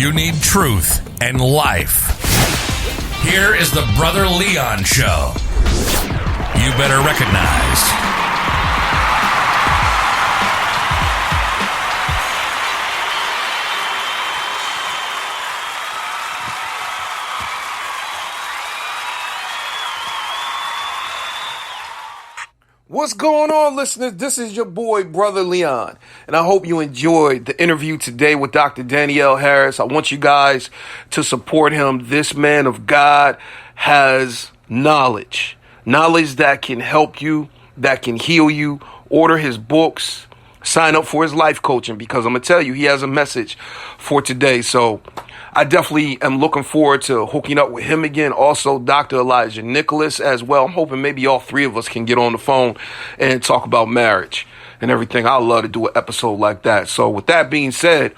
You need truth and life. Here is the Brother Leon Show. You better recognize. What's going on, listeners? This is your boy, Brother Leon, and I hope you enjoyed the interview today with Dr. Danielle Harris. I want you guys to support him. This man of God has knowledge that can help you, that can heal you. Order his books, sign up for his life coaching, because I'm going to tell you, he has a message for today. So I definitely am looking forward to hooking up with him again. Also, Dr. Elijah Nicholas as well. I'm hoping maybe all three of us can get on the phone and talk about marriage and everything. I'd love to do an episode like that. So with that being said,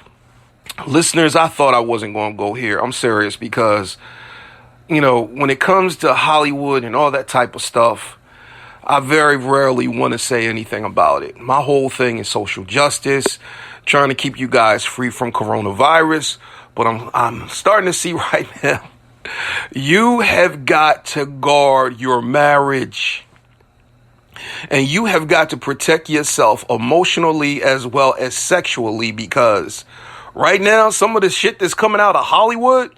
listeners, I thought I wasn't going to go here. I'm serious because, you know, when it comes to Hollywood and all that type of stuff, I very rarely want to say anything about it. My whole thing is social justice, trying to keep you guys free from coronavirus. But I'm starting to see right now, you have got to guard your marriage. And you have got to protect yourself emotionally as well as sexually, because right now, some of the shit that's coming out of Hollywood,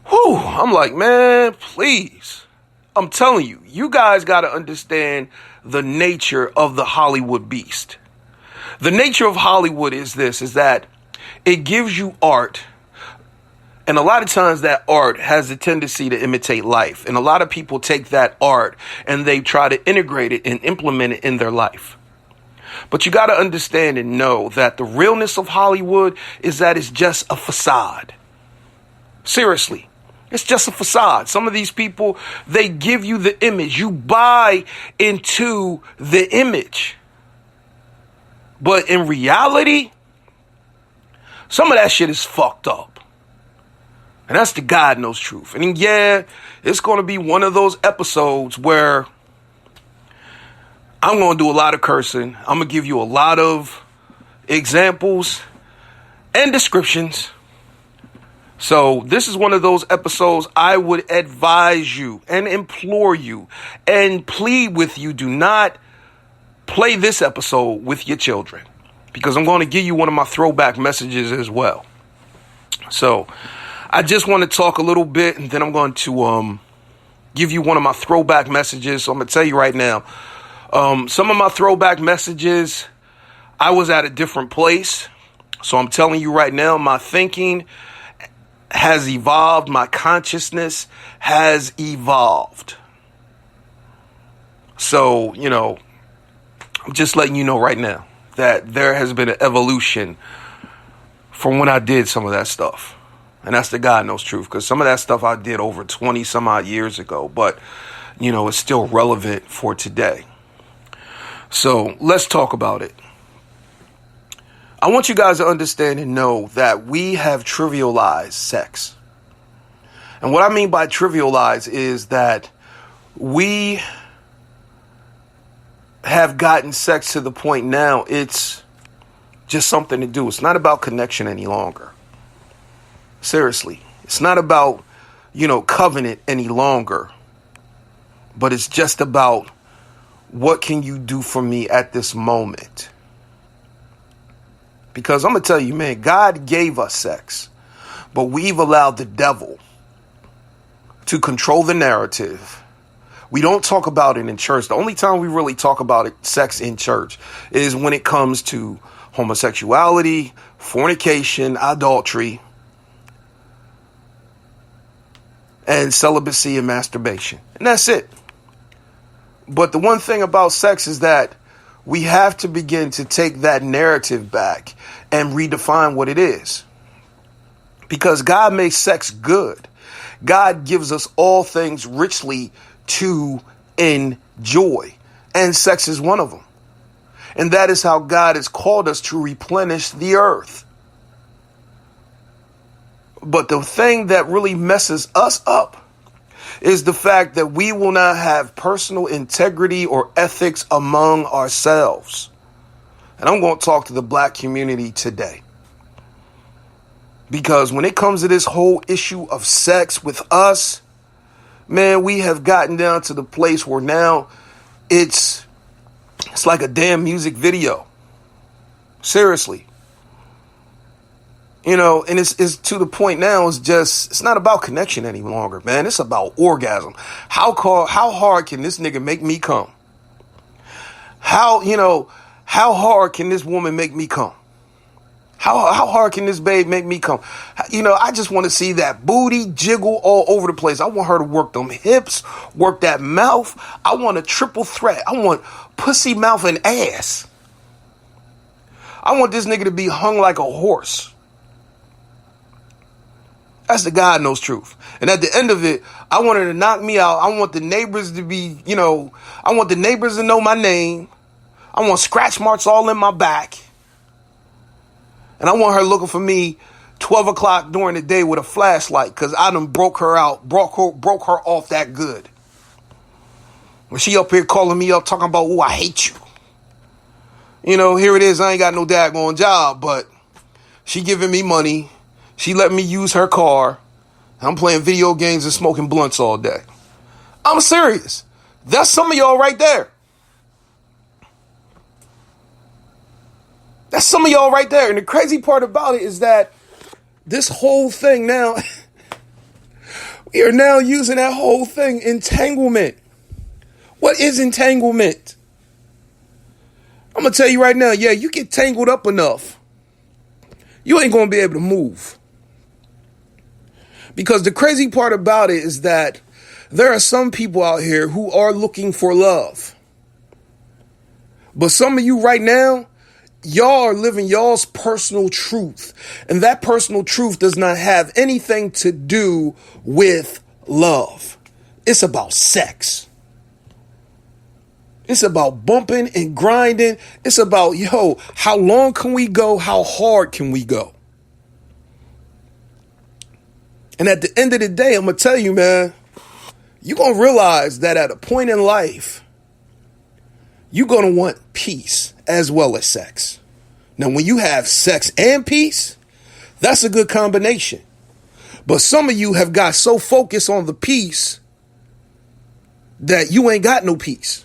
I'm like, man, please. I'm telling you, you guys got to understand the nature of the Hollywood beast. The nature of Hollywood is that it gives you art, and a lot of times that art has a tendency to imitate life. And a lot of people take that art and they try to integrate it and implement it in their life. But you got to understand and know that the realness of Hollywood is that it's just a facade. Seriously, it's just a facade. Some of these people, they give you the image. You buy into the image. But in reality, some of that shit is fucked up. And that's the God knows truth. And yeah, it's going to be one of those episodes where I'm going to do a lot of cursing. I'm going to give you a lot of examples and descriptions. So this is one of those episodes I would advise you and implore you and plead with you. Do not play this episode with your children, because I'm going to give you one of my throwback messages as well. So I just want to talk a little bit, and then I'm going to give you one of my throwback messages. So I'm going to tell you right now, some of my throwback messages, I was at a different place. So I'm telling you right now, my thinking has evolved. My consciousness has evolved. So, you know, I'm just letting you know right now that there has been an evolution from when I did some of that stuff. And that's the God knows truth, because some of that stuff I did over 20 some odd years ago, but, you know, it's still relevant for today. So let's talk about it. I want you guys to understand and know that we have trivialized sex. And what I mean by trivialize is that we have gotten sex to the point now it's just something to do. It's not about connection any longer. Seriously. It's not about, covenant any longer. But it's just about, what can you do for me at this moment? Because I'm going to tell you, man, God gave us sex, but we've allowed the devil to control the narrative. We don't talk about it in church. The only time we really talk about it, sex in church, is when it comes to homosexuality, fornication, adultery, and celibacy and masturbation. And that's it. But the one thing about sex is that we have to begin to take that narrative back and redefine what it is. Because God makes sex good. God gives us all things richly to enjoy. And sex is one of them. And that is how God has called us to replenish the earth. But the thing that really messes us up is the fact that we will not have personal integrity or ethics among ourselves. And I'm going to talk to the black community today. Because when it comes to this whole issue of sex with us, man, we have gotten down to the place where now it's like a damn music video. Seriously. You know, and it's to the point now, it's not about connection any longer, man. It's about orgasm. How hard can this nigga make me come? How hard can this woman make me come? How hard can this babe make me come? You know, I just want to see that booty jiggle all over the place. I want her to work them hips, work that mouth. I want a triple threat. I want pussy, mouth, and ass. I want this nigga to be hung like a horse. That's the God knows truth. And at the end of it, I want her to knock me out. I want the neighbors to be, I want the neighbors to know my name. I want scratch marks all in my back. And I want her looking for me 12 o'clock during the day with a flashlight because I done broke her out, broke her off that good. When she up here calling me up talking about, oh, I hate you. You know, here it is. I ain't got no daggone job, but she giving me money. She let me use her car. I'm playing video games and smoking blunts all day. I'm serious. That's some of y'all right there. That's some of y'all right there. And the crazy part about it is that this whole thing now, we are now using that whole thing, entanglement. What is entanglement? I'm going to tell you right now, yeah, you get tangled up enough, you ain't going to be able to move. Because the crazy part about it is that there are some people out here who are looking for love. But some of you right now, y'all are living y'all's personal truth. And that personal truth does not have anything to do with love. It's about sex. It's about bumping and grinding. It's about, how long can we go? How hard can we go? And at the end of the day, I'm going to tell you, man, you're going to realize that at a point in life, you're going to want peace as well as sex. Now, when you have sex and peace, that's a good combination. But some of you have got so focused on the peace that you ain't got no peace.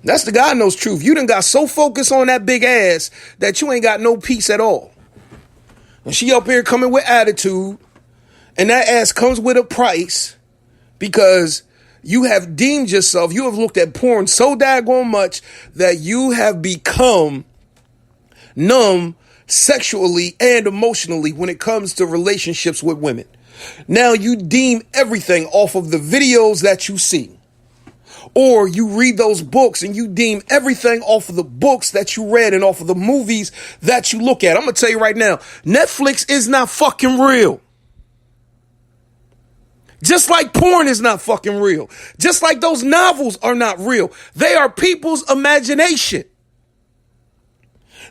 That's the God knows truth. You done got so focused on that big ass that you ain't got no peace at all. And she up here coming with attitude, and that ass comes with a price because you have deemed yourself, you have looked at porn so daggone much that you have become numb sexually and emotionally when it comes to relationships with women. Now you deem everything off of the videos that you see. Or you read those books and you deem everything off of the books that you read and off of the movies that you look at. I'm going to tell you right now, Netflix is not fucking real. Just like porn is not fucking real. Just like those novels are not real. They are people's imagination.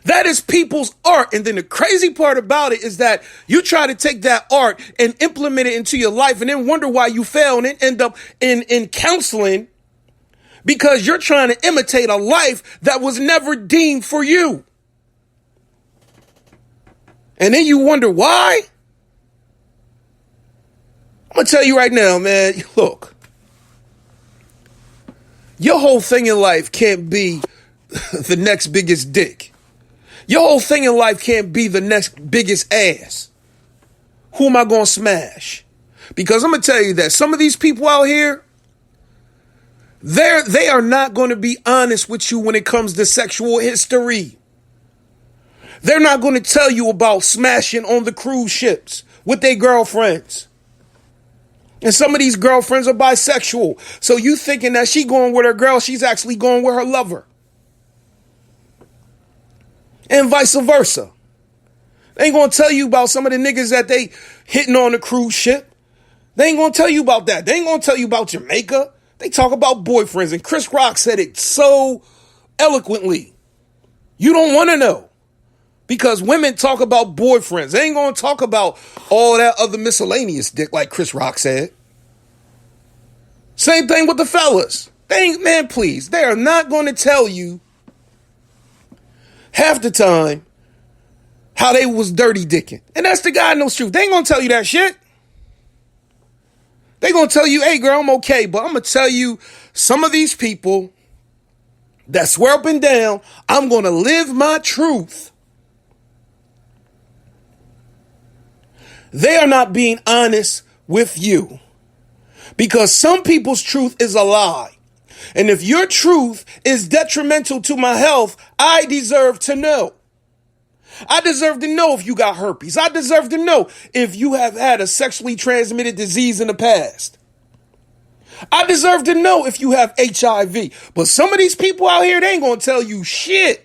That is people's art. And then the crazy part about it is that you try to take that art and implement it into your life and then wonder why you fail and then end up in counseling because you're trying to imitate a life that was never deemed for you. And then you wonder why? I'm going to tell you right now, man, look, your whole thing in life can't be the next biggest dick. Your whole thing in life can't be the next biggest ass. Who am I going to smash? Because I'm going to tell you that some of these people out here, they are not going to be honest with you when it comes to sexual history. They're not going to tell you about smashing on the cruise ships with their girlfriends. And some of these girlfriends are bisexual. So you thinking that she going with her girl, she's actually going with her lover. And vice versa. They ain't going to tell you about some of the niggas that they hitting on the cruise ship. They ain't going to tell you about that. They ain't going to tell you about Jamaica. They talk about boyfriends. And Chris Rock said it so eloquently. You don't want to know. Because women talk about boyfriends. They ain't going to talk about all that other miscellaneous dick like Chris Rock said. Same thing with the fellas. They ain't, man, please. They are not going to tell you half the time how they was dirty dicking. And that's the God knows truth. They ain't gonna tell you that shit. They gonna tell you, hey girl, I'm okay. But I'm gonna tell you, some of these people that swear up and down, I'm gonna live my truth. They are not being honest with you. Because some people's truth is a lie. And if your truth is detrimental to my health, I deserve to know. I deserve to know if you got herpes. I deserve to know if you have had a sexually transmitted disease in the past. I deserve to know if you have HIV. But some of these people out here, they ain't going to tell you shit.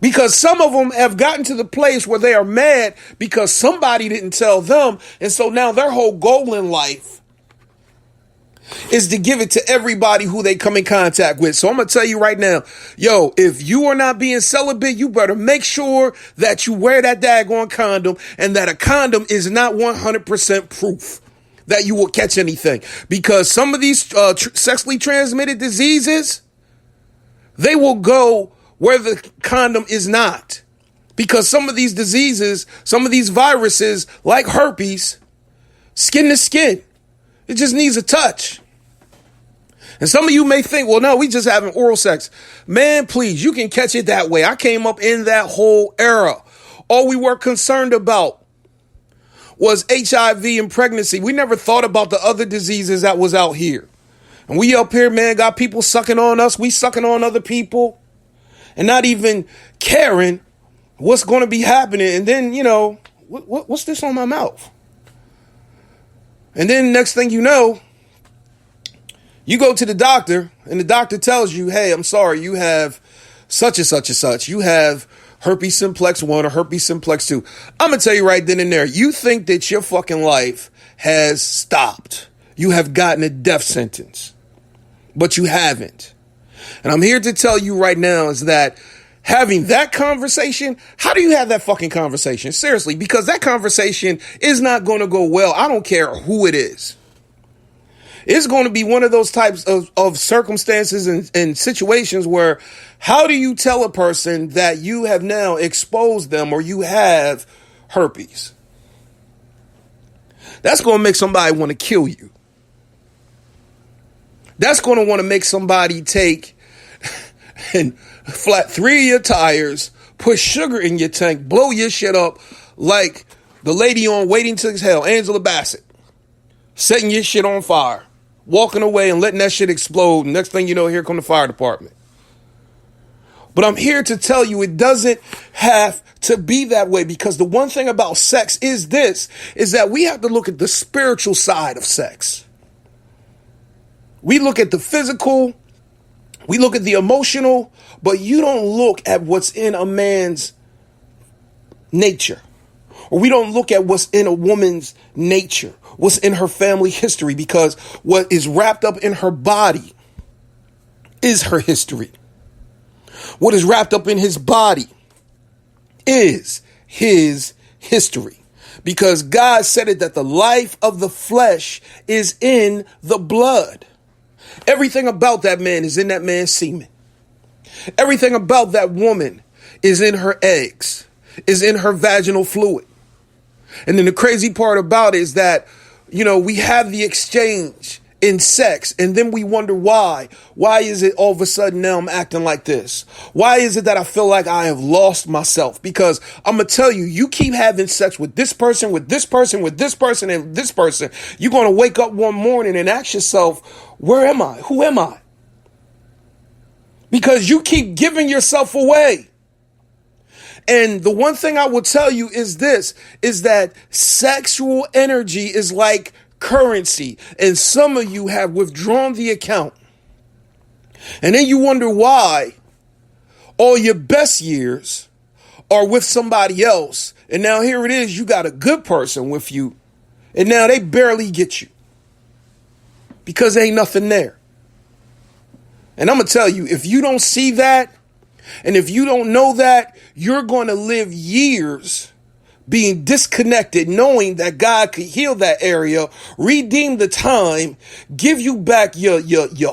Because some of them have gotten to the place where they are mad because somebody didn't tell them. And so now their whole goal in life is to give it to everybody who they come in contact with. So I'm going to tell you right now, yo, if you are not being celibate, you better make sure that you wear that daggone condom and that a condom is not 100% proof that you will catch anything. Because some of these sexually transmitted diseases, they will go where the condom is not. Because some of these diseases, some of these viruses, like herpes, skin to skin, it just needs a touch. And some of you may think, well, no, we just having oral sex. Man, please, you can catch it that way. I came up in that whole era. All we were concerned about was HIV and pregnancy. We never thought about the other diseases that was out here. And we up here, man, got people sucking on us. We sucking on other people and not even caring what's going to be happening. And then, you know, what's this on my mouth? And then next thing you know, you go to the doctor and the doctor tells you, hey, I'm sorry, you have such and such and such. You have herpes simplex 1 or herpes simplex 2. I'm going to tell you right then and there, you think that your fucking life has stopped. You have gotten a death sentence, but you haven't. And I'm here to tell you right now is that having that conversation, how do you have that fucking conversation? Seriously, because that conversation is not going to go well. I don't care who it is. It's going to be one of those types of circumstances and situations where how do you tell a person that you have now exposed them or you have herpes? That's going to make somebody want to kill you. That's going to want to make somebody take and flat 3 of your tires, put sugar in your tank, blow your shit up like the lady on Waiting to Exhale, Angela Bassett, setting your shit on fire, walking away and letting that shit explode. Next thing you know, here come the fire department. But I'm here to tell you it doesn't have to be that way, because the one thing about sex is this, is that we have to look at the spiritual side of sex. We look at the physical, we look at the emotional, but you don't look at what's in a man's nature. Or we don't look at what's in a woman's nature, what's in her family history, because what is wrapped up in her body is her history. What is wrapped up in his body is his history. Because God said it that the life of the flesh is in the blood. Everything about that man is in that man's semen. Everything about that woman is in her eggs, is in her vaginal fluid. And then the crazy part about it is that, you know, we have the exchange in sex, and then we wonder why. Why is it all of a sudden now I'm acting like this? Why is it that I feel like I have lost myself? Because I'm going to tell you, you keep having sex with this person, with this person, with this person, and this person. You're going to wake up one morning and ask yourself, where am I? Who am I? Because you keep giving yourself away. And the one thing I will tell you is this, is that sexual energy is like currency. And some of you have withdrawn the account. And then you wonder why all your best years are with somebody else. And now here it is, you got a good person with you. And now they barely get you. Because there ain't nothing there. And I'm going to tell you, if you don't see that, and if you don't know that, you're going to live years being disconnected, knowing that God could heal that area, redeem the time, give you back your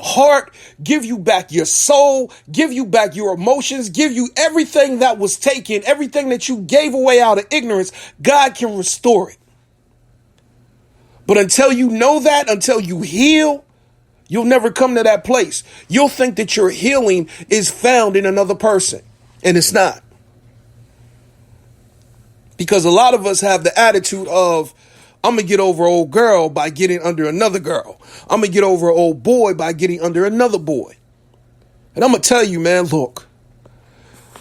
heart, give you back your soul, give you back your emotions, give you everything that was taken, everything that you gave away out of ignorance. God can restore it. But until you know that, until you heal, you'll never come to that place. You'll think that your healing is found in another person, and it's not. Because a lot of us have the attitude of, I'm going to get over an old girl by getting under another girl. I'm going to get over an old boy by getting under another boy. And I'm going to tell you, man, look,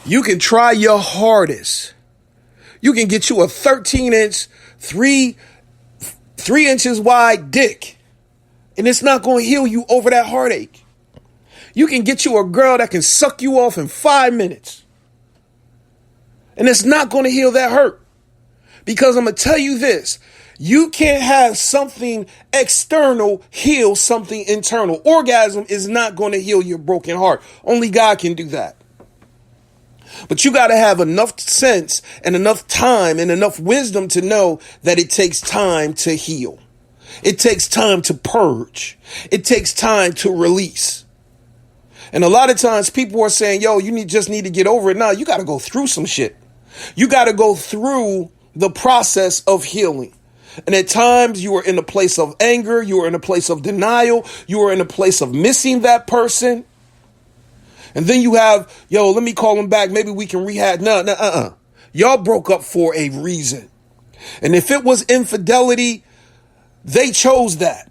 you can try your hardest. You can get you a 13-inch, 3 inches wide dick, and it's not going to heal you over that heartache. You can get you a girl that can suck you off in 5 minutes, and it's not going to heal that hurt. Because I'm going to tell you this, you can't have something external heal something internal. Orgasm is not going to heal your broken heart. Only God can do that. But you got to have enough sense and enough time and enough wisdom to know that it takes time to heal. It takes time to purge. It takes time to release. And a lot of times people are saying, yo, just need to get over it. No, you got to go through some shit. You got to go through the process of healing. And at times you are in a place of anger. You are in a place of denial. You are in a place of missing that person. And then you have, yo, let me call him back. Maybe we can rehab. No. Y'all broke up for a reason. And if it was infidelity, they chose that.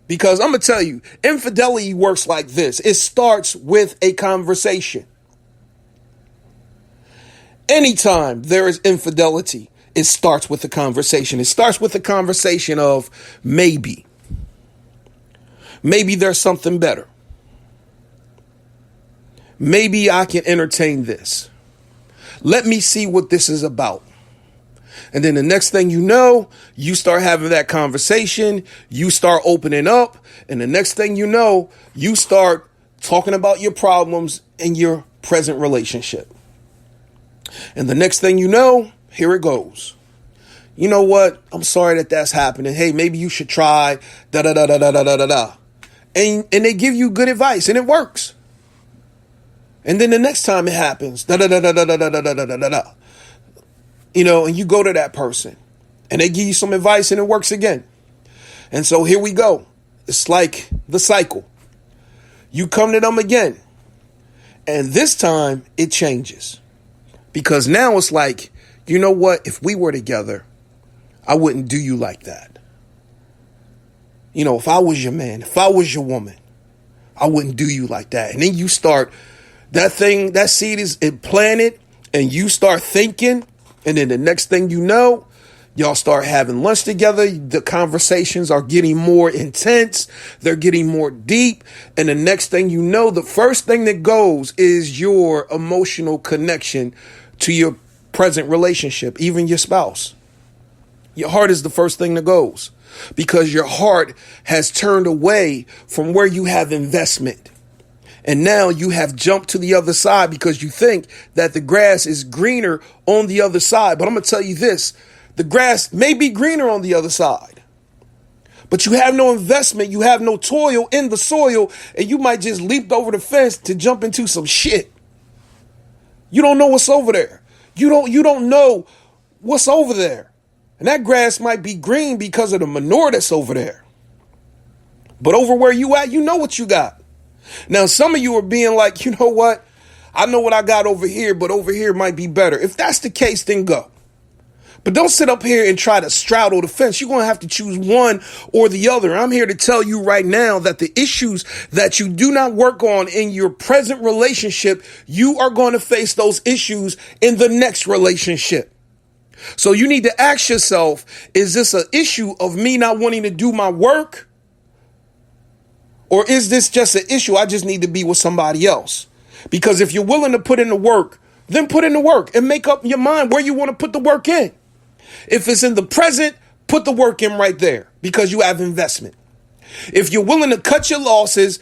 Because I'm going to tell you, infidelity works like this. It starts with a conversation. Anytime there is infidelity, it starts with a conversation. It starts with a conversation of maybe. Maybe there's something better. Maybe I can entertain this. Let me see what this is about. And then the next thing you know, you start having that conversation. You start opening up. And the next thing you know, you start talking about your problems in your present relationship. And the next thing you know, here it goes. You know what? I'm sorry that that's happening. Hey, maybe you should try da-da-da-da-da-da-da-da. And they give you good advice and it works. And then the next time it happens, da-da-da-da-da-da-da-da-da-da. You know, and you go to that person and they give you some advice and it works again. And so here we go. It's like the cycle. You come to them again. And this time it changes. Because now it's like, you know what? If we were together, I wouldn't do you like that. You know, if I was your man, if I was your woman, I wouldn't do you like that. And then you start, that seed is planted and you start thinking. And then the next thing you know, y'all start having lunch together. The conversations are getting more intense. They're getting more deep. And the next thing you know, the first thing that goes is your emotional connection to your present relationship, even your spouse. Your heart is the first thing that goes because your heart has turned away from where you have investment. And now you have jumped to the other side because you think that the grass is greener on the other side. But I'm going to tell you this, the grass may be greener on the other side, but you have no investment. You have no toil in the soil, and you might just leap over the fence to jump into some shit. You don't know what's over there. You don't know what's over there. And that grass might be green because of the manure that's over there. But over where you at, you know what you got. Now, some of you are being like, you know what? I know what I got over here, but over here might be better. If that's the case, then go. But don't sit up here and try to straddle the fence. You're going to have to choose one or the other. I'm here to tell you right now that the issues that you do not work on in your present relationship, you are going to face those issues in the next relationship. So you need to ask yourself, is this an issue of me not wanting to do my work? Or is this just an issue I just need to be with somebody else? Because if you're willing to put in the work, then put in the work and make up your mind where you want to put the work in. If it's in the present, put the work in right there because you have investment. If you're willing to cut your losses,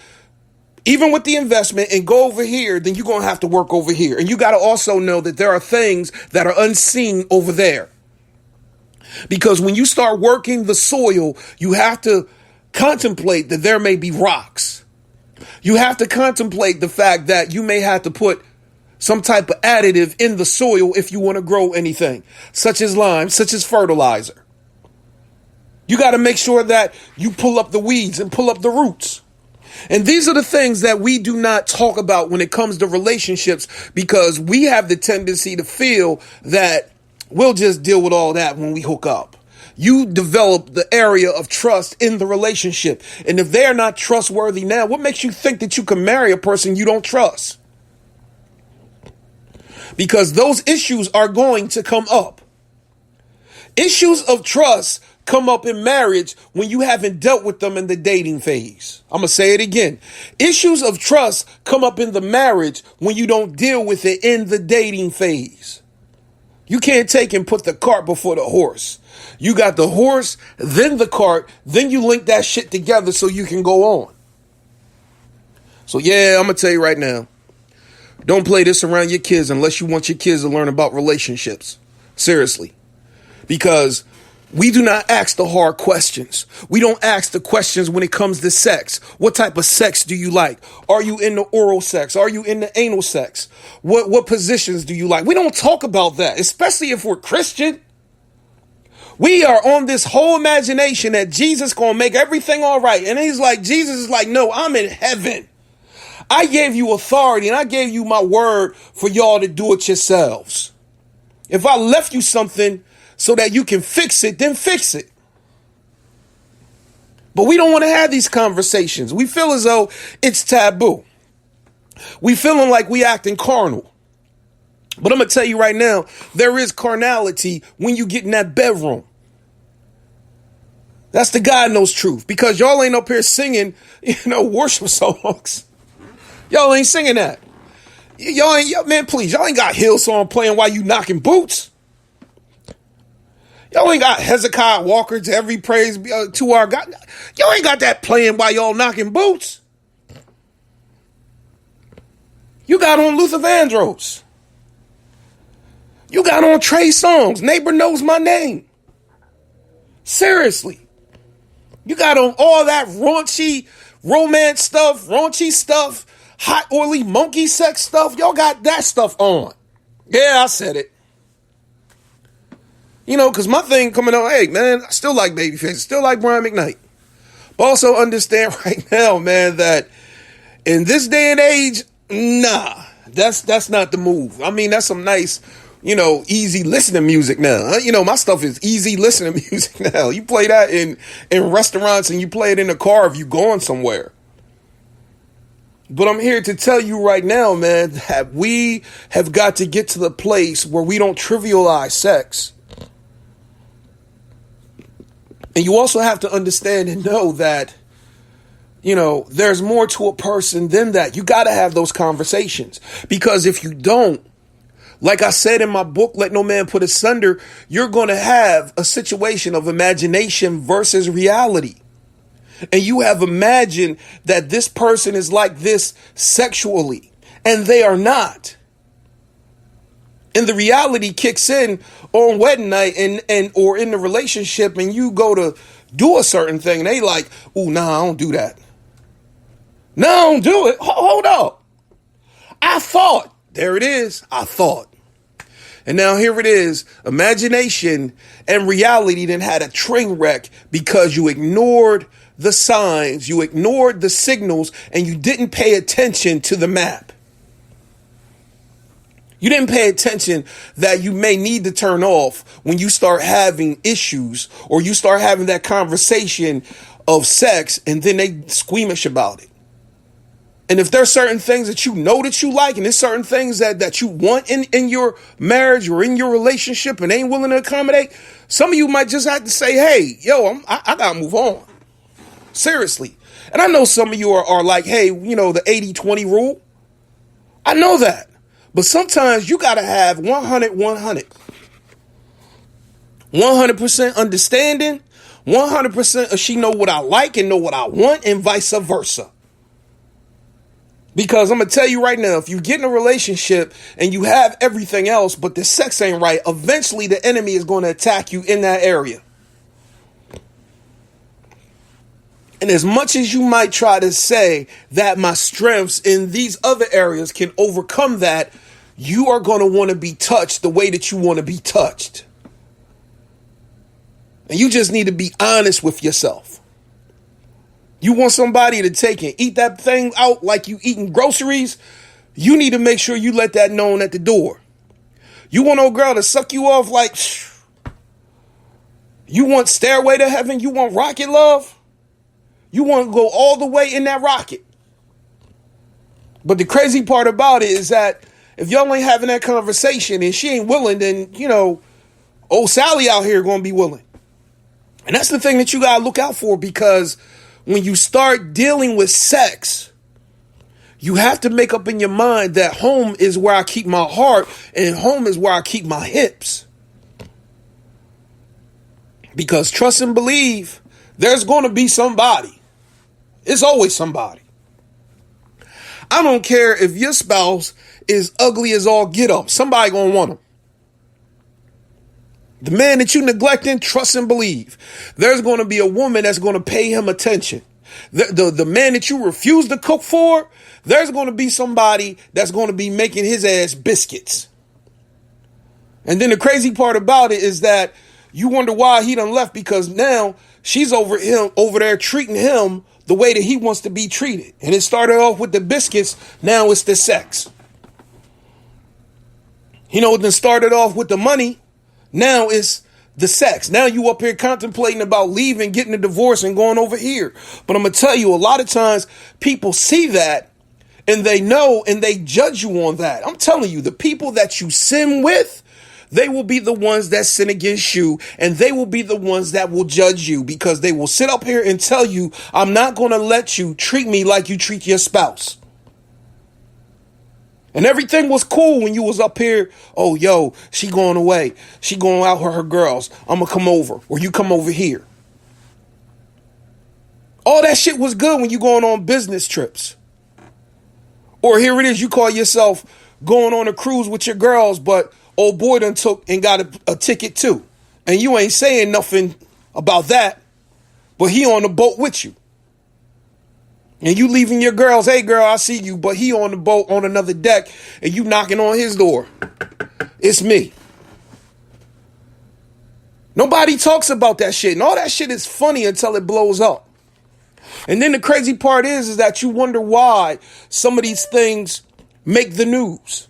even with the investment, and go over here, then you're going to have to work over here. And you got to also know that there are things that are unseen over there. Because when you start working the soil, you have to contemplate that there may be rocks. You have to contemplate the fact that you may have to put some type of additive in the soil if you want to grow anything, such as lime, such as fertilizer. You got to make sure that you pull up the weeds and pull up the roots. And these are the things that we do not talk about when it comes to relationships, because we have the tendency to feel that we'll just deal with all that when we hook up. You develop the area of trust in the relationship. And if they're not trustworthy now, what makes you think that you can marry a person you don't trust? Because those issues are going to come up. Issues of trust come up in marriage when you haven't dealt with them in the dating phase. I'm going to say it again. Issues of trust come up in the marriage when you don't deal with it in the dating phase. You can't take and put the cart before the horse. You got the horse, then the cart, then you link that shit together so you can go on. So yeah, I'm going to tell you right now, don't play this around your kids unless you want your kids to learn about relationships. Seriously. Because we do not ask the hard questions. We don't ask the questions when it comes to sex. What type of sex do you like? Are you into oral sex? Are you into anal sex? What positions do you like? We don't talk about that, especially if we're Christian. We are on this whole imagination that Jesus gonna make everything all right. And Jesus is like, no, I'm in heaven. I gave you authority and I gave you my word for y'all to do it yourselves. If I left you something so that you can fix it, then fix it. But we don't want to have these conversations. We feel as though it's taboo. We feeling like we acting carnal. But I'm going to tell you right now, there is carnality when you get in that bedroom. That's the God knows truth. Because y'all ain't up here singing, worship songs. Y'all ain't singing that. Man, please, y'all ain't got Hillsong playing while you knocking boots. Y'all ain't got Hezekiah Walker to every praise to our God. Y'all ain't got that playing while y'all knocking boots. You got on Luther Vandross. You got on Trey Songz. Neighbor Knows My Name. Seriously. You got on all that raunchy romance stuff, raunchy stuff, hot, oily, monkey sex stuff. Y'all got that stuff on. Yeah, I said it. Because my thing coming on, hey, man, I still like Babyface. Still like Brian McKnight. But also understand right now, man, that in this day and age, nah, that's not the move. I mean, that's some nice, easy listening music now. My stuff is easy listening music now. You play that in restaurants and you play it in a car if you're going somewhere. But I'm here to tell you right now, man, that we have got to get to the place where we don't trivialize sex. And you also have to understand and know that, there's more to a person than that. You got to have those conversations, because if you don't, like I said in my book, Let No Man Put Asunder, you're going to have a situation of imagination versus reality. And you have imagined that this person is like this sexually, and they are not. And the reality kicks in on wedding night and or in the relationship, and you go to do a certain thing and they like, oh, nah, I don't do that. No, I don't do it. Hold up. I thought. There it is. I thought. And now here it is. Imagination and reality then had a train wreck because you ignored the signs, you ignored the signals, and you didn't pay attention to the map. You didn't pay attention that you may need to turn off when you start having issues or you start having that conversation of sex, and then they squeamish about it. And if there's certain things that you know that you like, and there's certain things that you want in your marriage or in your relationship and ain't willing to accommodate, some of you might just have to say, hey, yo, I got to move on. Seriously. And I know some of you are like, hey, the 80-20 rule. I know that. But sometimes you got to have 100. 100% understanding, 100% of she know what I like and know what I want, and vice versa. Because I'm going to tell you right now, if you get in a relationship and you have everything else, but the sex ain't right, eventually the enemy is going to attack you in that area. And as much as you might try to say that my strengths in these other areas can overcome that, you are going to want to be touched the way that you want to be touched. And you just need to be honest with yourself. You want somebody to take and eat that thing out like you eating groceries, you need to make sure you let that known at the door. You want old girl to suck you off like, you want Stairway to Heaven, you want rocket love, you want to go all the way in that rocket. But the crazy part about it is that if y'all ain't having that conversation and she ain't willing, then, old Sally out here going to be willing. And that's the thing that you got to look out for, because when you start dealing with sex, you have to make up in your mind that home is where I keep my heart and home is where I keep my hips. Because trust and believe, there's going to be somebody. It's always somebody. I don't care if your spouse is ugly as all get up. Somebody going to want him. The man that you neglecting, trust and believe, there's going to be a woman that's going to pay him attention. The man that you refuse to cook for, there's going to be somebody that's going to be making his ass biscuits. And then the crazy part about it is that you wonder why he done left, because now she's over there treating him the way that he wants to be treated. And it started off with the biscuits. Now it's the sex. It then started off with the money. Now it's the sex. Now you up here contemplating about leaving, getting a divorce and going over here. But I'm going to tell you, a lot of times people see that and they know and they judge you on that. I'm telling you, the people that you sin with, they will be the ones that sin against you, and they will be the ones that will judge you, because they will sit up here and tell you, I'm not going to let you treat me like you treat your spouse. And everything was cool when you was up here. Oh, yo, she going away. She going out with her girls. I'm going to come over, or you come over here. All that shit was good when you going on business trips. Or here it is, you call yourself going on a cruise with your girls, but old boy done took and got a ticket too. And you ain't saying nothing about that, but he on the boat with you. And you leaving your girls, hey girl, I see you, but he on the boat on another deck and you knocking on his door. It's me. Nobody talks about that shit. And all that shit is funny until it blows up. And then the crazy part is that you wonder why some of these things make the news.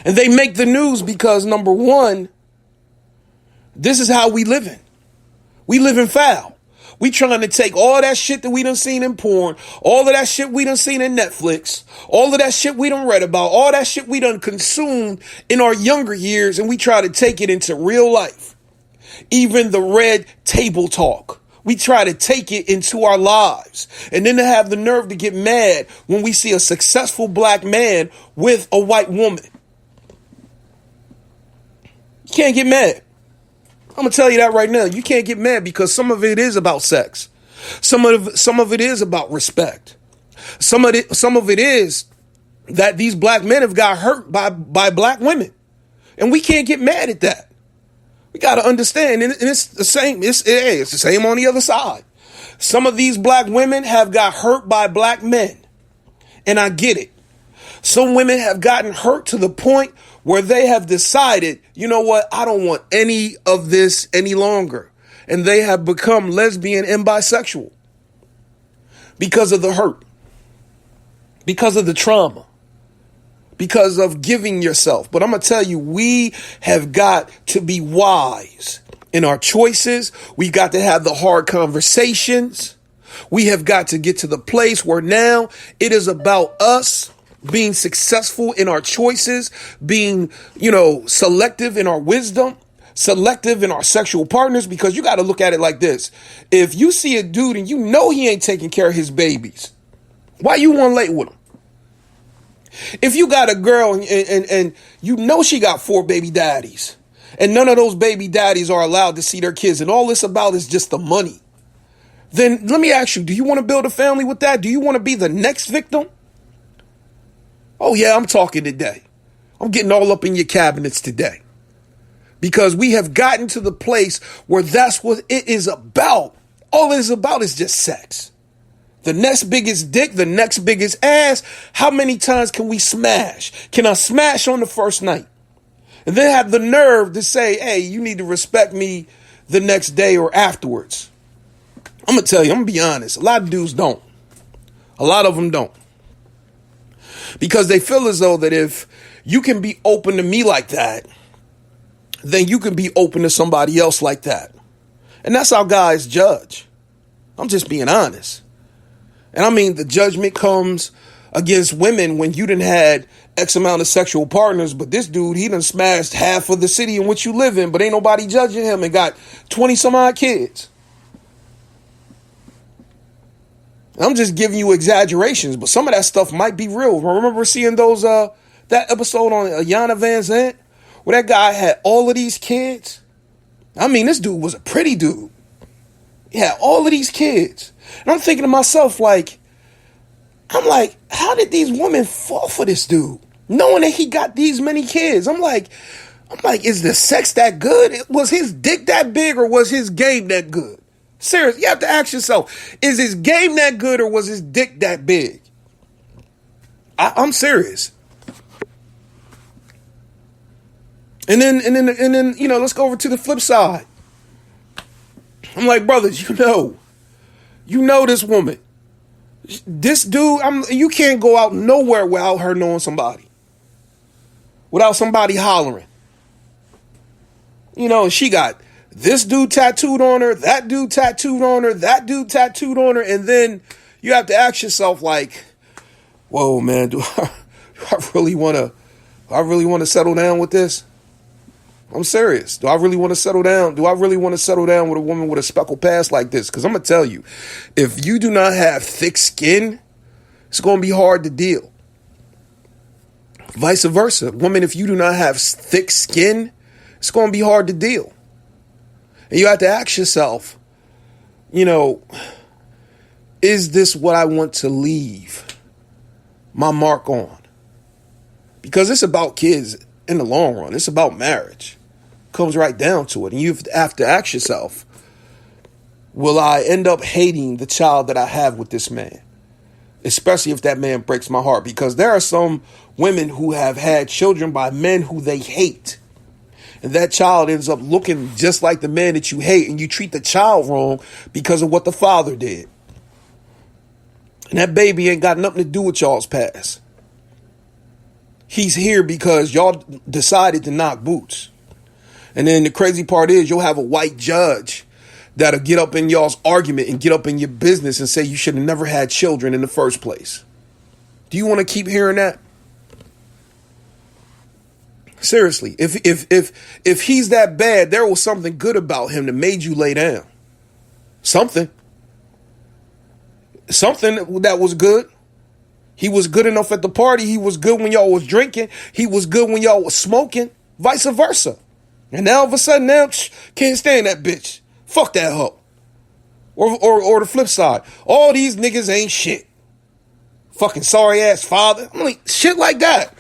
And they make the news because, number one, this is how we living. We living foul. We trying to take all that shit that we done seen in porn, all of that shit we done seen in Netflix, all of that shit we done read about, all that shit we done consumed in our younger years, and we try to take it into real life. Even the red table talk. We try to take it into our lives. And then to have the nerve to get mad when we see a successful black man with a white woman. You can't get mad. I'm going to tell you that right now. You can't get mad because some of it is about sex. Some of it is about respect. Some of it is that these black men have got hurt by black women. And we can't get mad at that. We got to understand. And it's the same. It's the same on the other side. Some of these black women have got hurt by black men. And I get it. Some women have gotten hurt to the point where they have decided, you know what, I don't want any of this any longer. And they have become lesbian and bisexual because of the hurt, because of the trauma, because of giving yourself. But I'm going to tell you, we have got to be wise in our choices. We got to have the hard conversations. We have got to get to the place where now it is about us being successful in our choices, being, selective in our wisdom, selective in our sexual partners, because you got to look at it like this. If you see a dude and you know he ain't taking care of his babies, why you want to lay with him? If you got a girl and you know she got 4 baby daddies and none of those baby daddies are allowed to see their kids and all this about is just the money, then let me ask you, do you want to build a family with that? Do you want to be the next victim? Oh yeah, I'm talking today. I'm getting all up in your cabinets today. Because we have gotten to the place where that's what it is about. All it is about is just sex. The next biggest dick, the next biggest ass. How many times can we smash? Can I smash on the first night? And then have the nerve to say, hey, you need to respect me the next day or afterwards. I'm going to tell you, I'm going to be honest. A lot of dudes don't. A lot of them don't. Because they feel as though that if you can be open to me like that, then you can be open to somebody else like that. And that's how guys judge. I'm just being honest. And I mean, the judgment comes against women when you done had X amount of sexual partners, but this dude, he done smashed half of the city in which you live in, but ain't nobody judging him and got 20 some odd kids. I'm just giving you exaggerations, but some of that stuff might be real. Remember seeing those, that episode on Yana Van Zant? Where that guy had all of these kids. I mean, this dude was a pretty dude. He had all of these kids. And I'm thinking to myself, I'm like, how did these women fall for this dude? Knowing that he got these many kids. I'm like, is the sex that good? Was his dick that big or was his game that good? Seriously, you have to ask yourself, is his game that good or was his dick that big? I'm serious. And then, you know, let's go over to the flip side. I'm like, brothers, you know this woman. This dude, you can't go out nowhere without her knowing somebody. Without somebody hollering. You know, she got this dude tattooed on her, that dude tattooed on her, that dude tattooed on her, and then you have to ask yourself, like, whoa, man, do I really want to settle down with this? I'm serious. Do I really want to settle down? Do I really want to settle down with a woman with a speckled past like this? Because I'm going to tell you, if you do not have thick skin, it's going to be hard to deal. Vice versa. Woman, if you do not have thick skin, it's going to be hard to deal. And you have to ask yourself, you know, is this what I want to leave my mark on? Because it's about kids in the long run. It's about marriage. Comes right down to it. And you have to ask yourself, will I end up hating the child that I have with this man? Especially if that man breaks my heart. Because there are some women who have had children by men who they hate. And that child ends up looking just like the man that you hate. And you treat the child wrong because of what the father did. And that baby ain't got nothing to do with y'all's past. He's here because y'all decided to knock boots. And then the crazy part is you'll have a white judge that'll get up in y'all's argument and get up in your business and say you should have never had children in the first place. Do you want to keep hearing that? Seriously, if he's that bad, there was something good about him that made you lay down. Something that was good. He was good enough at the party. He was good when y'all was drinking. He was good when y'all was smoking. Vice versa. And now all of a sudden, can't stand that bitch. Fuck that hoe. Or the flip side. All these niggas ain't shit. Fucking sorry ass father. I'm like, shit like that.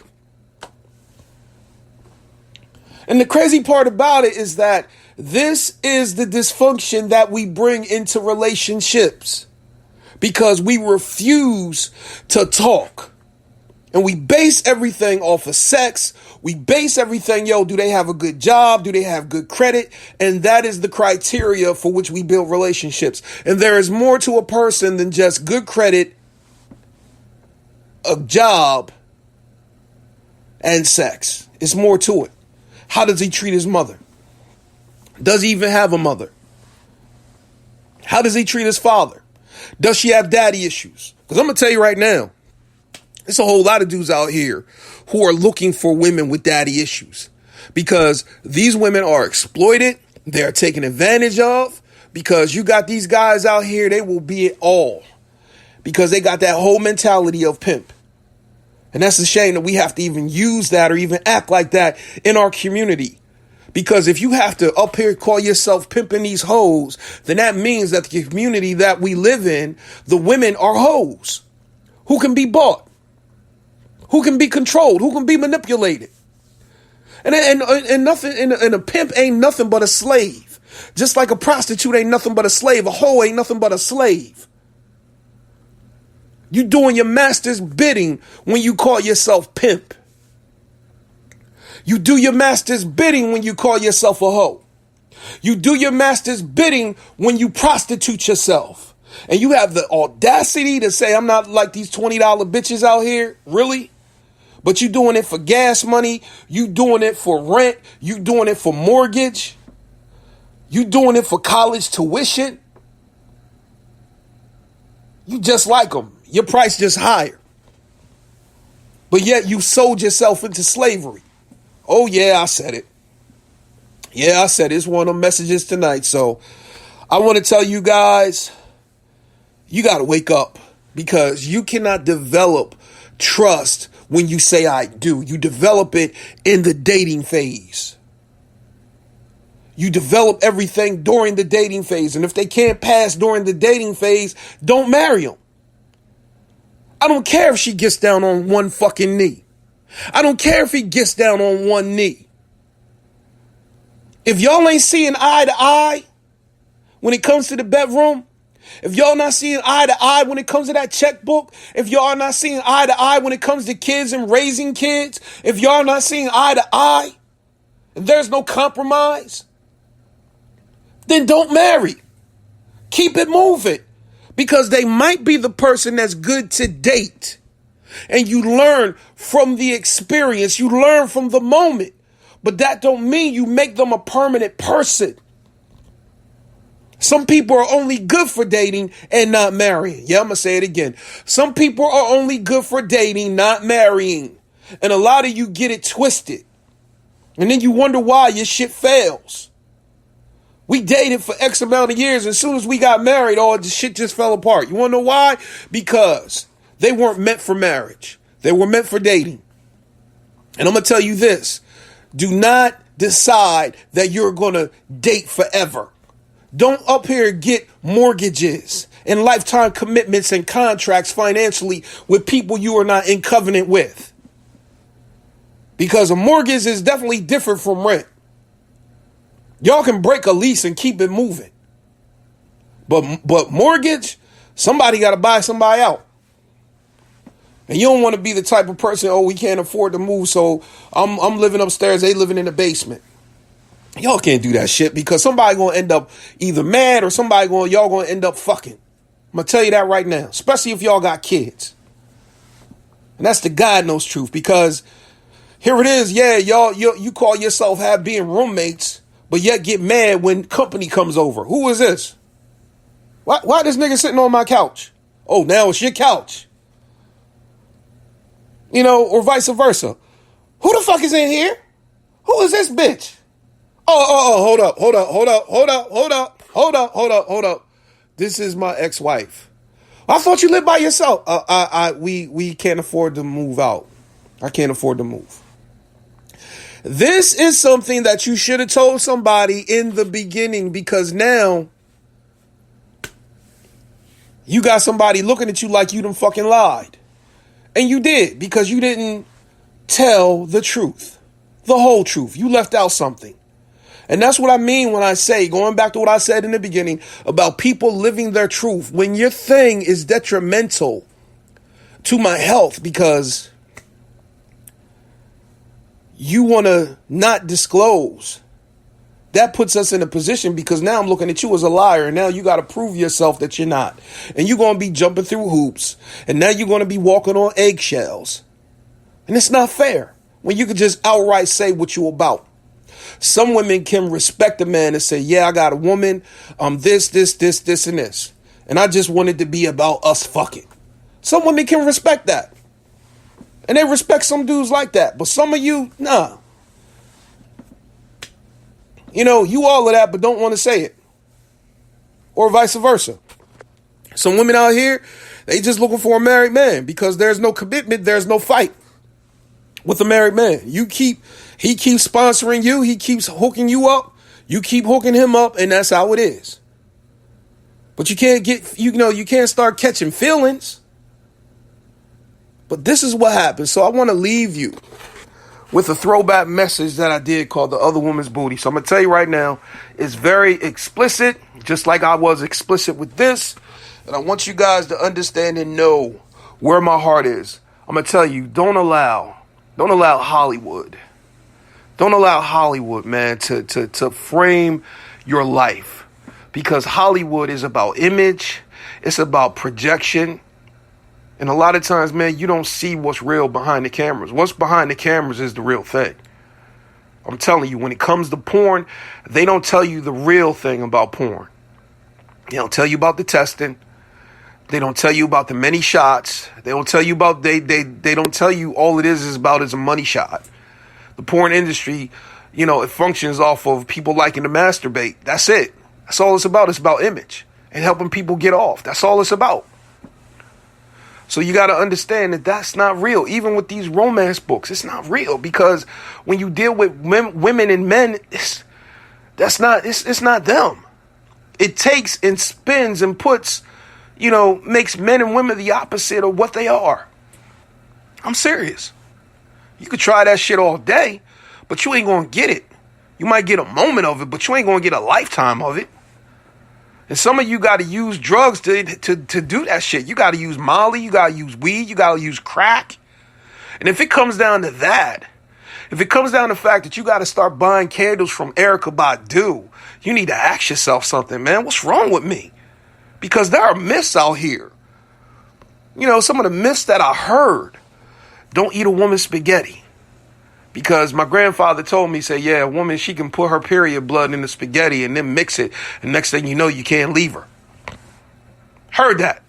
And the crazy part about it is that this is the dysfunction that we bring into relationships. Because we refuse to talk. And we base everything off of sex. We base everything, do they have a good job? Do they have good credit? And that is the criteria for which we build relationships. And there is more to a person than just good credit, a job, and sex. It's more to it. How does he treat his mother? Does he even have a mother? How does he treat his father? Does she have daddy issues? Because I'm going to tell you right now, there's a whole lot of dudes out here who are looking for women with daddy issues because these women are exploited. They're taken advantage of because you got these guys out here. They will be it all because they got that whole mentality of pimp. And that's a shame that we have to even use that or even act like that in our community. Because if you have to up here call yourself pimping these hoes, then that means that the community that we live in, the women are hoes who can be bought. who can be controlled, who can be manipulated. And nothing, and a pimp ain't nothing but a slave. Just like a prostitute ain't nothing but a slave. A hoe ain't nothing but a slave. You doing your master's bidding when you call yourself pimp. You do your master's bidding when you call yourself a hoe. You do your master's bidding when you prostitute yourself. And you have the audacity to say, I'm not like these $20 bitches out here. Really? But you doing it for gas money. You doing it for rent. You doing it for mortgage. You doing it for college tuition. You just like them. Your price just higher. But yet you sold yourself into slavery. Oh yeah, I said it. Yeah, I said it's one of the messages tonight. So I want to tell you guys, you got to wake up, because you cannot develop trust when you say I do. You develop it in the dating phase. You develop everything during the dating phase. And if they can't pass during the dating phase, don't marry them. I don't care if she gets down on one fucking knee. I don't care if he gets down on one knee. If y'all ain't seeing eye to eye when it comes to the bedroom, if y'all not seeing eye to eye when it comes to that checkbook, if y'all are not seeing eye to eye when it comes to kids and raising kids, if y'all are not seeing eye to eye, and there's no compromise, then don't marry. Keep it moving, because they might be the person that's good to date. And you learn from the experience, you learn from the moment, but that don't mean you make them a permanent person. Some people are only good for dating and not marrying. Yeah, I'm going to say it again. Some people are only good for dating, not marrying. And a lot of you get it twisted. And then you wonder why your shit fails. We dated for X amount of years. And as soon as we got married, all the shit just fell apart. You want to know why? Because they weren't meant for marriage. They were meant for dating. And I'm going to tell you this. Do not decide that you're going to date forever. Don't up here get mortgages and lifetime commitments and contracts financially with people you are not in covenant with. Because a mortgage is definitely different from rent. Y'all can break a lease and keep it moving. But mortgage, somebody got to buy somebody out. And you don't want to be the type of person, oh, we can't afford to move, so I'm living upstairs, they living in the basement. Y'all can't do that shit, because somebody gonna end up either mad or y'all gonna end up fucking. I'm gonna tell you that right now, especially if y'all got kids. And that's the God knows truth, because here it is, yeah, you call yourself being roommates, but yet get mad when company comes over. Who is this? Why this nigga sitting on my couch? Oh, now it's your couch. You know, or vice versa. Who the fuck is in here? Who is this bitch? Hold up. This is my ex-wife. I thought you lived by yourself. We can't afford to move out. I can't afford to move. This is something that you should have told somebody in the beginning, because now you got somebody looking at you like you done fucking lied. And you did, because you didn't tell the truth, the whole truth. You left out something. And that's what I mean when I say, going back to what I said in the beginning about people living their truth. When your thing is detrimental to my health because you want to not disclose, that puts us in a position, because now I'm looking at you as a liar, and now you got to prove yourself that you're not. And you're going to be jumping through hoops, and now you're going to be walking on eggshells. And it's not fair when you can just outright say what you about. Some women can respect a man and say, yeah, I got a woman, this, and this. And I just want it to be about us fucking. Some women can respect that. And they respect some dudes like that. But some of you, nah. You know, you all of that, but don't want to say it. Or vice versa. Some women out here, they just looking for a married man, because there's no commitment, there's no fight with a married man. He keeps sponsoring you, he keeps hooking you up, you keep hooking him up, and that's how it is. But you can't start catching feelings. But this is what happens. So I want to leave you with a throwback message that I did called The Other Woman's Booty. So I'm going to tell you right now, it's very explicit, just like I was explicit with this. And I want you guys to understand and know where my heart is. I'm going to tell you, don't allow Hollywood. Don't allow Hollywood, man, to frame your life. Because Hollywood is about image. It's about projection. And a lot of times, man, you don't see what's real behind the cameras. What's behind the cameras is the real thing. I'm telling you, when it comes to porn, they don't tell you the real thing about porn. They don't tell you about the testing. They don't tell you about the many shots. They don't tell you about, they don't tell you all it is about is a money shot. The porn industry, it functions off of people liking to masturbate. That's it. That's all it's about. It's about image and helping people get off. That's all it's about. So you got to understand that that's not real. Even with these romance books, it's not real, because when you deal with women and men, it's not them. It takes and spins and puts, makes men and women the opposite of what they are. I'm serious. You could try that shit all day, but you ain't going to get it. You might get a moment of it, but you ain't going to get a lifetime of it. And some of you got to use drugs to do that shit. You got to use Molly. You got to use weed. You got to use crack. And if it comes down to that, if it comes down to the fact that you got to start buying candles from Erykah Badu, you need to ask yourself something, man. What's wrong with me? Because there are myths out here. Some of the myths that I heard. Don't eat a woman's spaghetti. Because my grandfather told me, a woman, she can put her period blood in the spaghetti and then mix it. And next thing you know, you can't leave her. Heard that.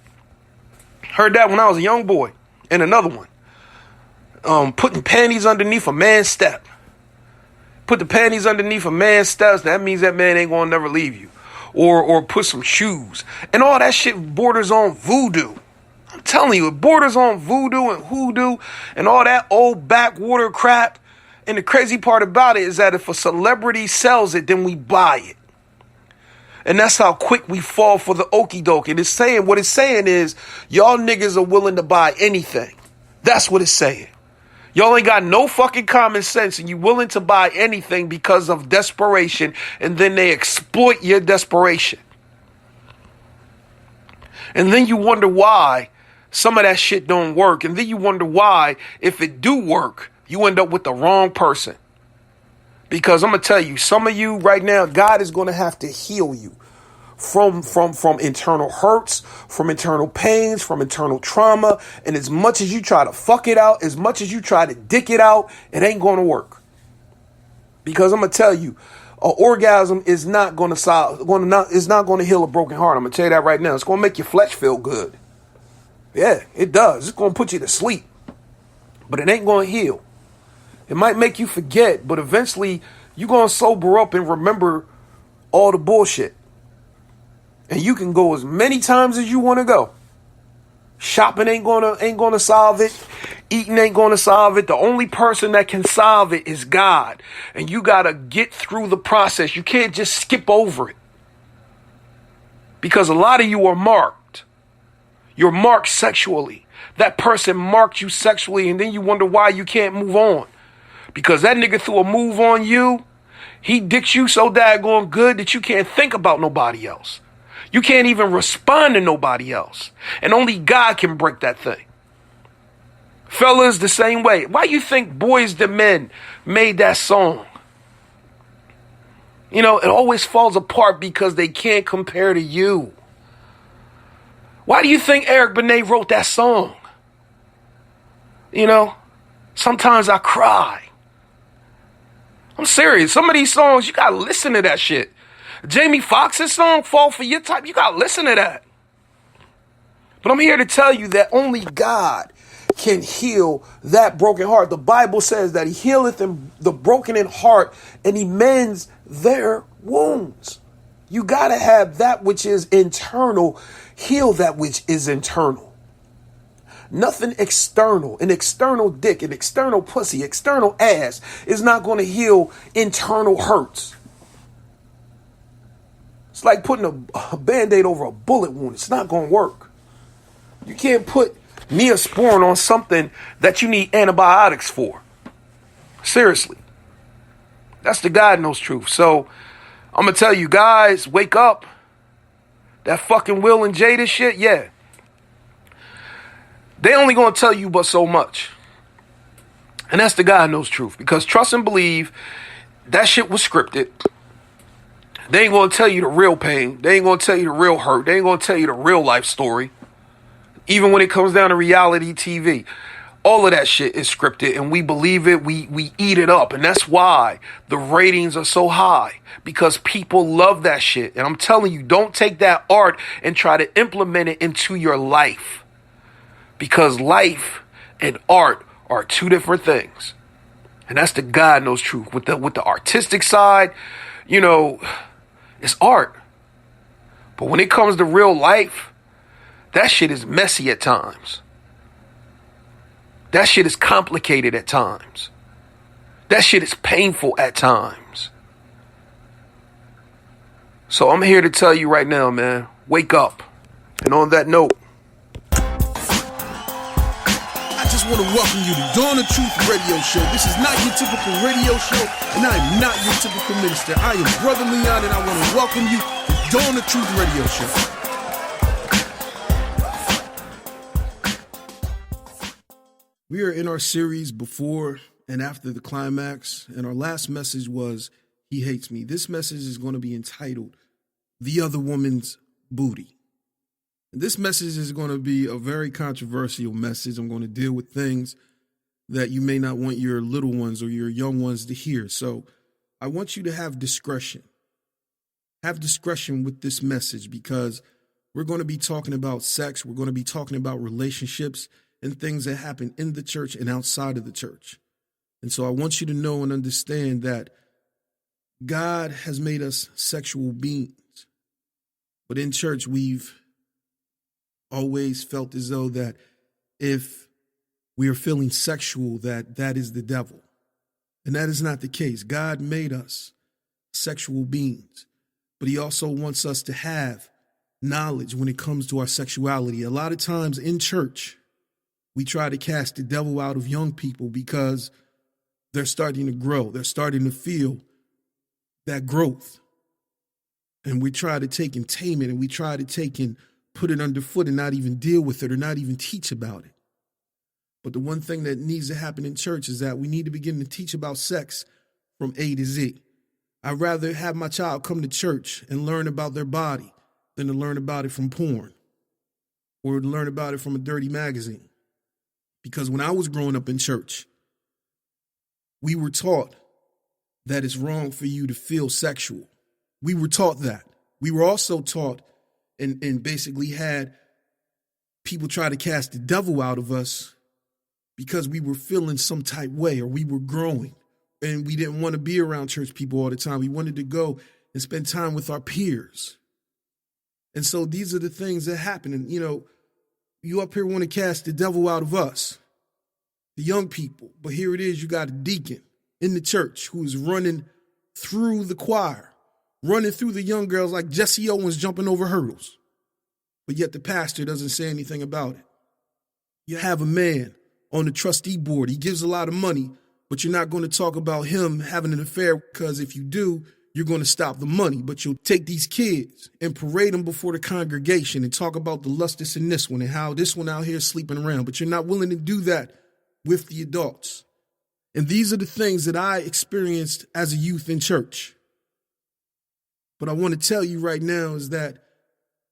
Heard that when I was a young boy. And another one. Putting panties underneath a man's step. Put the panties underneath a man's steps. That means that man ain't going to never leave you. Or put some shoes. And all that shit borders on voodoo. I'm telling you, it borders on voodoo and hoodoo and all that old backwater crap. And the crazy part about it is that if a celebrity sells it, then we buy it. And that's how quick we fall for the okie doke. And what it's saying is, y'all niggas are willing to buy anything. That's what it's saying. Y'all ain't got no fucking common sense, and you willing to buy anything because of desperation, and then they exploit your desperation. And then you wonder why some of that shit don't work. And then you wonder why, if it do work, you end up with the wrong person. Because I'm going to tell you, some of you right now, God is going to have to heal you from internal hurts, from internal pains, from internal trauma. And as much as you try to fuck it out, as much as you try to dick it out, it ain't going to work. Because I'm going to tell you, an orgasm is not going to heal a broken heart. I'm going to tell you that right now. It's going to make your flesh feel good. Yeah, it does. It's going to put you to sleep. But it ain't going to heal. It might make you forget, but eventually you're going to sober up and remember all the bullshit. And you can go as many times as you want to go. Shopping ain't gonna solve it. Eating ain't gonna solve it. The only person that can solve it is God. And you gotta get through the process. You can't just skip over it. Because a lot of you are marked. You're marked sexually. That person marked you sexually, and then you wonder why you can't move on. Because that nigga threw a move on you. He dicked you so daggone good that you can't think about nobody else. You can't even respond to nobody else. And only God can break that thing. Fellas, the same way. Why you think Boys II Men made that song? It always falls apart because they can't compare to you. Why do you think Eric Benet wrote that song? Sometimes I cry. I'm serious. Some of these songs, you gotta listen to that shit. Jamie Foxx's song, Fall for Your Type, you gotta listen to that. But I'm here to tell you that only God can heal that broken heart. The Bible says that he healeth the broken in heart and he mends their wounds. You gotta have that which is internal, heal that which is internal. Nothing external, an external dick, an external pussy, external ass is not going to heal internal hurts. It's like putting a Band-Aid over a bullet wound. It's not going to work. You can't put Neosporin on something that you need antibiotics for. Seriously. That's the God knows truth. So I'm going to tell you guys, wake up. That fucking Will and Jada shit, yeah. They only going to tell you but so much. And that's the God knows truth. Because trust and believe, that shit was scripted. They ain't going to tell you the real pain. They ain't going to tell you the real hurt. They ain't going to tell you the real life story. Even when it comes down to reality TV. All of that shit is scripted, and we believe it. We eat it up, and that's why the ratings are so high, because people love that shit. And I'm telling you, don't take that art and try to implement it into your life, because life and art are two different things, and that's the God knows truth. With the artistic side, you know, it's art, but when it comes to real life, that shit is messy at times. That shit is complicated at times. That shit is painful at times. So I'm here to tell you right now, man, wake up. And on that note, I just want to welcome you to Dawn of Truth Radio Show. This is not your typical radio show, and I am not your typical minister. I am Brother Leon, and I want to welcome you to Dawn of Truth Radio Show. We are in our series before and after the climax, and our last message was, He Hates Me. This message is going to be entitled, The Other Woman's Booty. And this message is going to be a very controversial message. I'm going to deal with things that you may not want your little ones or your young ones to hear. So I want you to have discretion. Have discretion with this message, because we're going to be talking about sex. We're going to be talking about relationships and things that happen in the church and outside of the church. And so I want you to know and understand that God has made us sexual beings. But in church, we've always felt as though that if we are feeling sexual, that is the devil. And that is not the case. God made us sexual beings, but he also wants us to have knowledge when it comes to our sexuality. A lot of times in church, we try to cast the devil out of young people because they're starting to grow. They're starting to feel that growth. And we try to take and tame it, and we try to take and put it underfoot and not even deal with it or not even teach about it. But the one thing that needs to happen in church is that we need to begin to teach about sex from A to Z. I'd rather have my child come to church and learn about their body than to learn about it from porn or to learn about it from a dirty magazine. Because when I was growing up in church, we were taught that it's wrong for you to feel sexual. We were taught that. We were also taught and basically had people try to cast the devil out of us because we were feeling some type way or we were growing and we didn't want to be around church people all the time. We wanted to go and spend time with our peers. And so these are the things that happen. And, you know, you up here want to cast the devil out of us, the young people. But here it is, you got a deacon in the church who is running through the choir, running through the young girls like Jesse Owens jumping over hurdles. But yet the pastor doesn't say anything about it. You have a man on the trustee board. He gives a lot of money, but you're not going to talk about him having an affair, because if you do, you're going to stop the money. But you'll take these kids and parade them before the congregation and talk about the lustness in this one and how this one out here is sleeping around. But you're not willing to do that with the adults. And these are the things that I experienced as a youth in church. But I want to tell you right now is that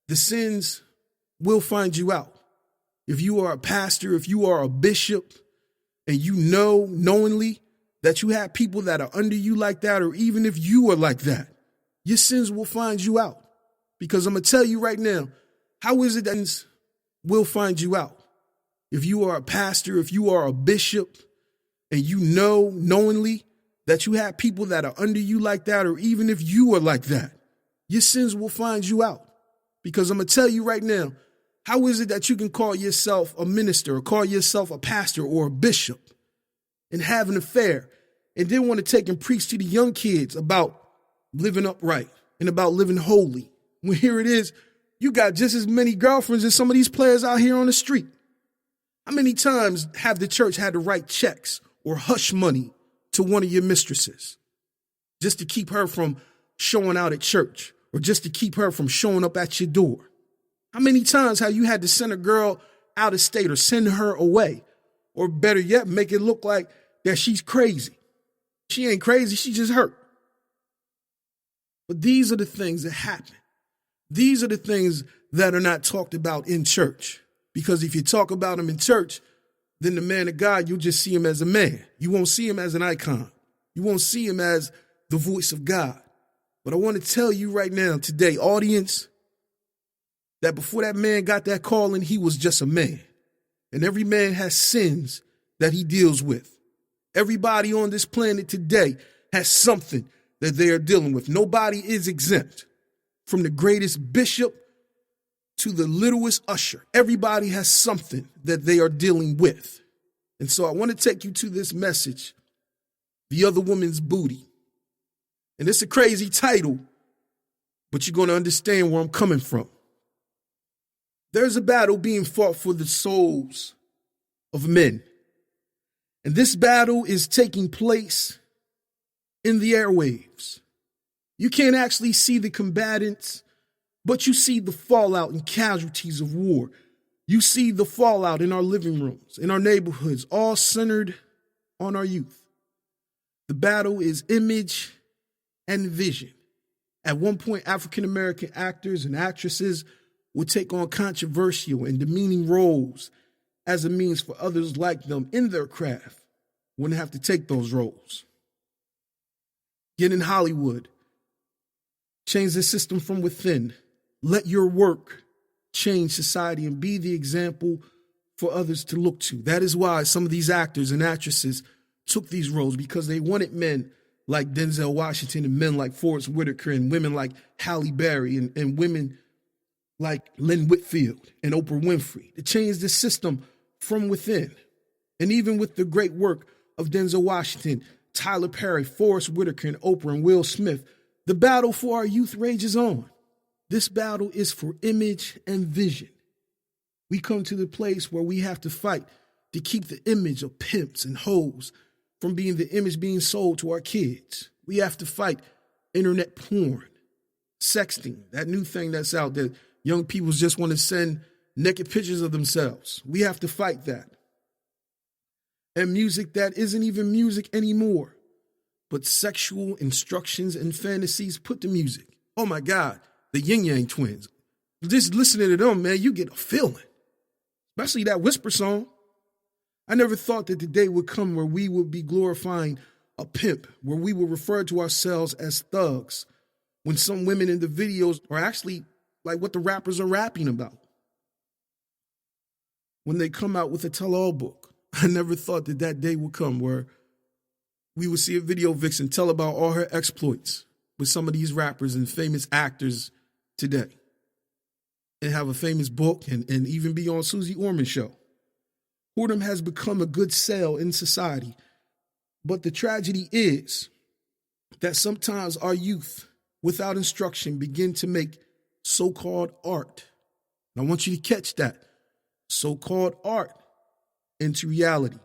the sins will find you out. If you are a pastor, if you are a bishop, and you know knowingly that you have people that are under you like that, or even if you are like that, your sins will find you out. Because I'm going to tell you right now, how is it that sins will find you out? If you are a pastor, if you are a bishop, and you know knowingly that you have people that are under you like that, or even if you are like that, your sins will find you out. Because I'm going to tell you right now, how is it that you can call yourself a minister or call yourself a pastor or a bishop and have an affair and then want to take and preach to the young kids about living upright and about living holy? When here it is, you got just as many girlfriends as some of these players out here on the street. How many times have the church had to write checks or hush money to one of your mistresses just to keep her from showing out at church or just to keep her from showing up at your door? How many times have you had to send a girl out of state or send her away? Or better yet, make it look like that she's crazy. She ain't crazy, she just hurt. But these are the things that happen. These are the things that are not talked about in church. Because if you talk about him in church, then the man of God, you'll just see him as a man. You won't see him as an icon. You won't see him as the voice of God. But I want to tell you right now today, audience, that before that man got that calling, he was just a man. And every man has sins that he deals with. Everybody on this planet today has something that they are dealing with. Nobody is exempt. From the greatest bishop to the littlest usher, everybody has something that they are dealing with. And so I want to take you to this message, The Other Woman's Booty. And it's a crazy title, but you're going to understand where I'm coming from. There's a battle being fought for the souls of men. And this battle is taking place in the airwaves. You can't actually see the combatants, but you see the fallout and casualties of war. You see the fallout in our living rooms, in our neighborhoods, all centered on our youth. The battle is image and vision. At one point, African-American actors and actresses would take on controversial and demeaning roles as a means for others like them in their craft wouldn't have to take those roles. Get in Hollywood. Change the system from within. Let your work change society and be the example for others to look to. That is why some of these actors and actresses took these roles, because they wanted men like Denzel Washington and men like Forrest Whitaker and women like Halle Berry and women like Lynn Whitfield and Oprah Winfrey to change the system from within. And even with the great work of Denzel Washington, Tyler Perry, Forrest Whitaker, and Oprah and Will Smith, the battle for our youth rages on. This battle is for image and vision. We come to the place where we have to fight to keep the image of pimps and hoes from being the image being sold to our kids. We have to fight internet porn, sexting, that new thing that's out there. Young people just want to send naked pictures of themselves. We have to fight that. And music that isn't even music anymore, but sexual instructions and fantasies put to music. Oh my God, the Yin Yang Twins. Just listening to them, man, you get a feeling. Especially that whisper song. I never thought that the day would come where we would be glorifying a pimp, where we would refer to ourselves as thugs, when some women in the videos are actually like what the rappers are rapping about. When they come out with a tell-all book, I never thought that that day would come where we would see a video vixen tell about all her exploits with some of these rappers and famous actors today, and have a famous book and even be on Susie Orman's show. Whoredom has become a good sell in society. But the tragedy is that sometimes our youth, without instruction, begin to make so-called art. And I want you to catch that. So-called art into reality.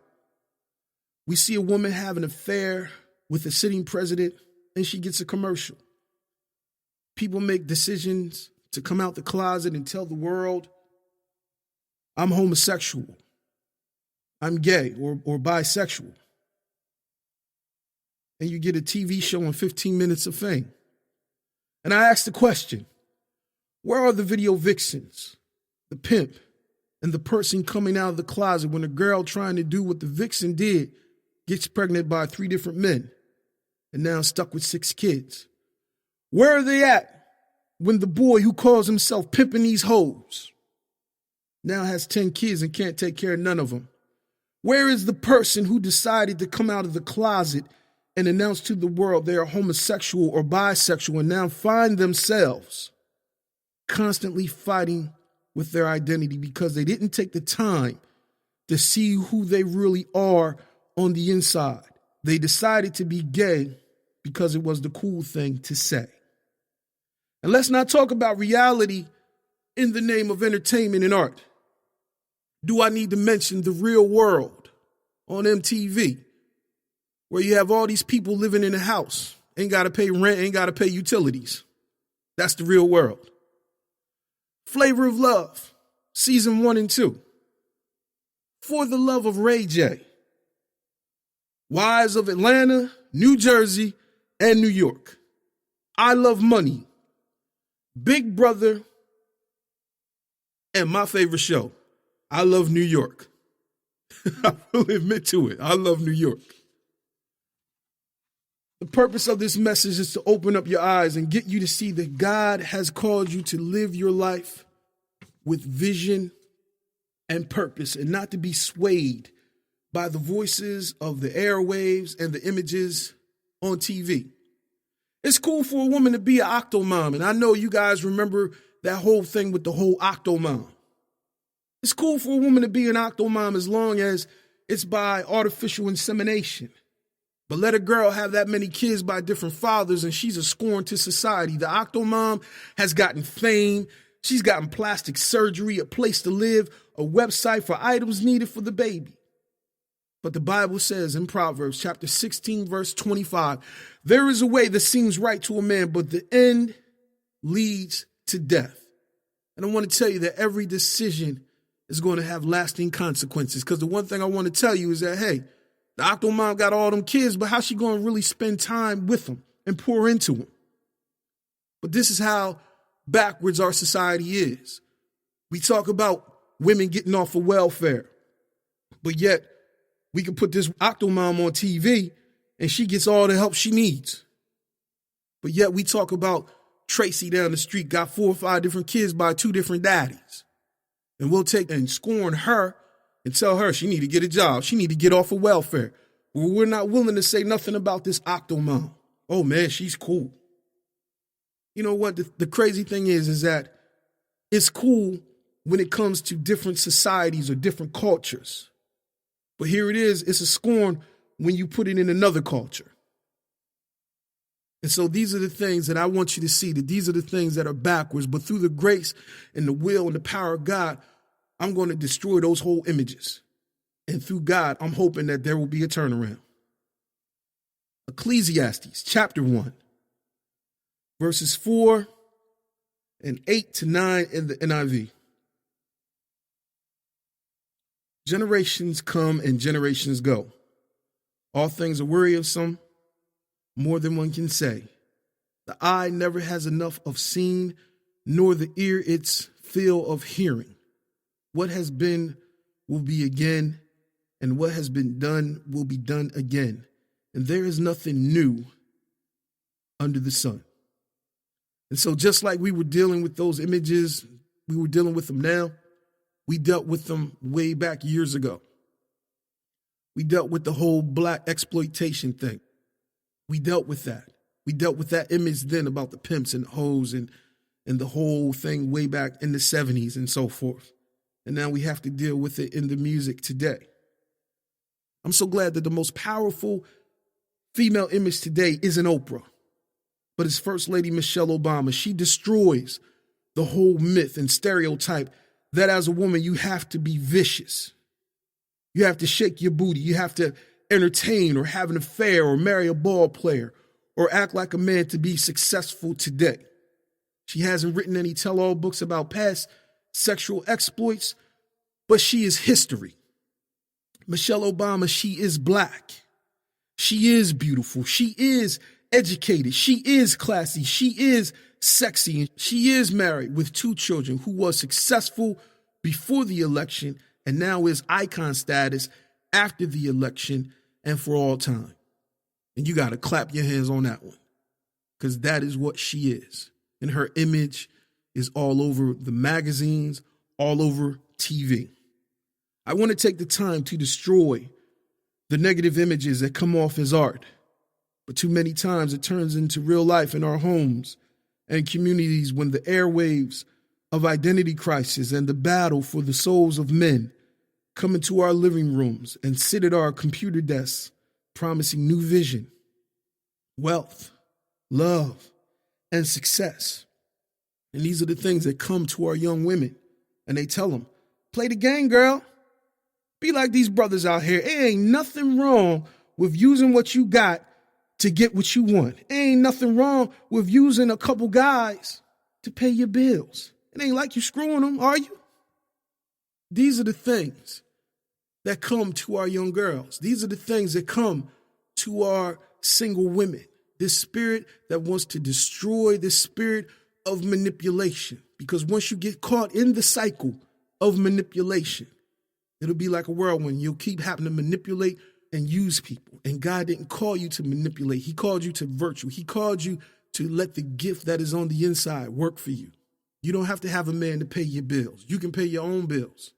We see a woman have an affair with a sitting president and she gets a commercial. People make decisions to come out the closet and tell the world, I'm homosexual, I'm gay or bisexual. And you get a TV show and 15 minutes of fame. And I ask the question, where are the video vixens, the pimp, and the person coming out of the closet when a girl trying to do what the vixen did gets pregnant by 3 different men and now stuck with 6 kids? Where are they at when the boy who calls himself pimping these hoes now has 10 kids and can't take care of none of them? Where is the person who decided to come out of the closet and announce to the world they are homosexual or bisexual and now find themselves constantly fighting with their identity because they didn't take the time to see who they really are on the inside? They decided to be gay because it was the cool thing to say. And let's not talk about reality in the name of entertainment and art. Do I need to mention The Real World on MTV, where you have all these people living in a house, ain't got to pay rent, ain't got to pay utilities? That's The Real World. Flavor of Love, season 1 and 2. For the Love of Ray J. Wives of Atlanta, New Jersey, and New York. I Love Money, Big Brother, and my favorite show, I Love New York. I will admit to it. I love New York. The purpose of this message is to open up your eyes and get you to see that God has called you to live your life with vision and purpose, and not to be swayed by the voices of the airwaves and the images on TV. It's cool for a woman to be an octomom, and I know you guys remember that whole thing with the whole octomom. It's cool for a woman to be an octomom as long as it's by artificial insemination. But let a girl have that many kids by different fathers and she's a scorn to society. The octomom has gotten fame. She's gotten plastic surgery, a place to live, a website for items needed for the baby. But the Bible says in Proverbs chapter 16, verse 25, there is a way that seems right to a man, but the end leads to death. And I want to tell you that every decision is going to have lasting consequences. Because the one thing I want to tell you is that, hey, the octomom got all them kids, but how's she going to really spend time with them and pour into them? But this is how backwards our society is. We talk about women getting off of welfare, but yet we can put this octomom on TV and she gets all the help she needs. But yet we talk about Tracy down the street got 4 or 5 different kids by 2 different daddies. And we'll take and scorn her and tell her she need to get a job. She need to get off of welfare. Well, we're not willing to say nothing about this octomom. Oh man, she's cool. You know what? The crazy thing is that it's cool when it comes to different societies or different cultures. But here it is, it's a scorn when you put it in another culture. And so these are the things that I want you to see, that these are the things that are backwards. But through the grace and the will and the power of God, I'm going to destroy those whole images. And through God, I'm hoping that there will be a turnaround. Ecclesiastes chapter 1, verses 4 and 8 to 9 in the NIV. Generations come and generations go. All things are wearisome, more than one can say. The eye never has enough of seeing, nor the ear its fill of hearing. What has been will be again, and what has been done will be done again. And there is nothing new under the sun. And so just like we were dealing with those images, we were dealing with them now, we dealt with them way back years ago. We dealt with the whole black exploitation thing. We dealt with that. We dealt with that image then about the pimps and hoes and the whole thing way back in the 70s and so forth. And now we have to deal with it in the music today. I'm so glad that the most powerful female image today isn't Oprah, but it's First Lady Michelle Obama. She destroys the whole myth and stereotype that as a woman, you have to be vicious. You have to shake your booty. You have to entertain or have an affair or marry a ball player or act like a man to be successful today. She hasn't written any tell-all books about past sexual exploits, but she is history. Michelle Obama, she is black. She is beautiful. She is educated. She is classy. She is sexy. She is married with 2 children who was successful before the election and now is icon status after the election and for all time. And you got to clap your hands on that one, because that is what she is. And her image is all over the magazines, all over TV. I want to take the time to destroy the negative images that come off as art. But too many times it turns into real life in our homes and communities when the airwaves of identity crisis and the battle for the souls of men come into our living rooms and sit at our computer desks promising new vision, wealth, love, and success. And these are the things that come to our young women, and they tell them, Play the game, girl. Be like these brothers out here. It ain't nothing wrong with using what you got to get what you want. It ain't nothing wrong with using a couple guys to pay your bills. It ain't like you screwing them, are you? These are the things that come to our young girls. These are the things that come to our single women. This spirit that wants to destroy, this spirit of manipulation. Because once you get caught in the cycle of manipulation, it'll be like a whirlwind. You'll keep having to manipulate and use people. And God didn't call you to manipulate. He called you to virtue. He called you to let the gift that is on the inside work for you. You don't have to have a man to pay your bills. You can pay your own bills.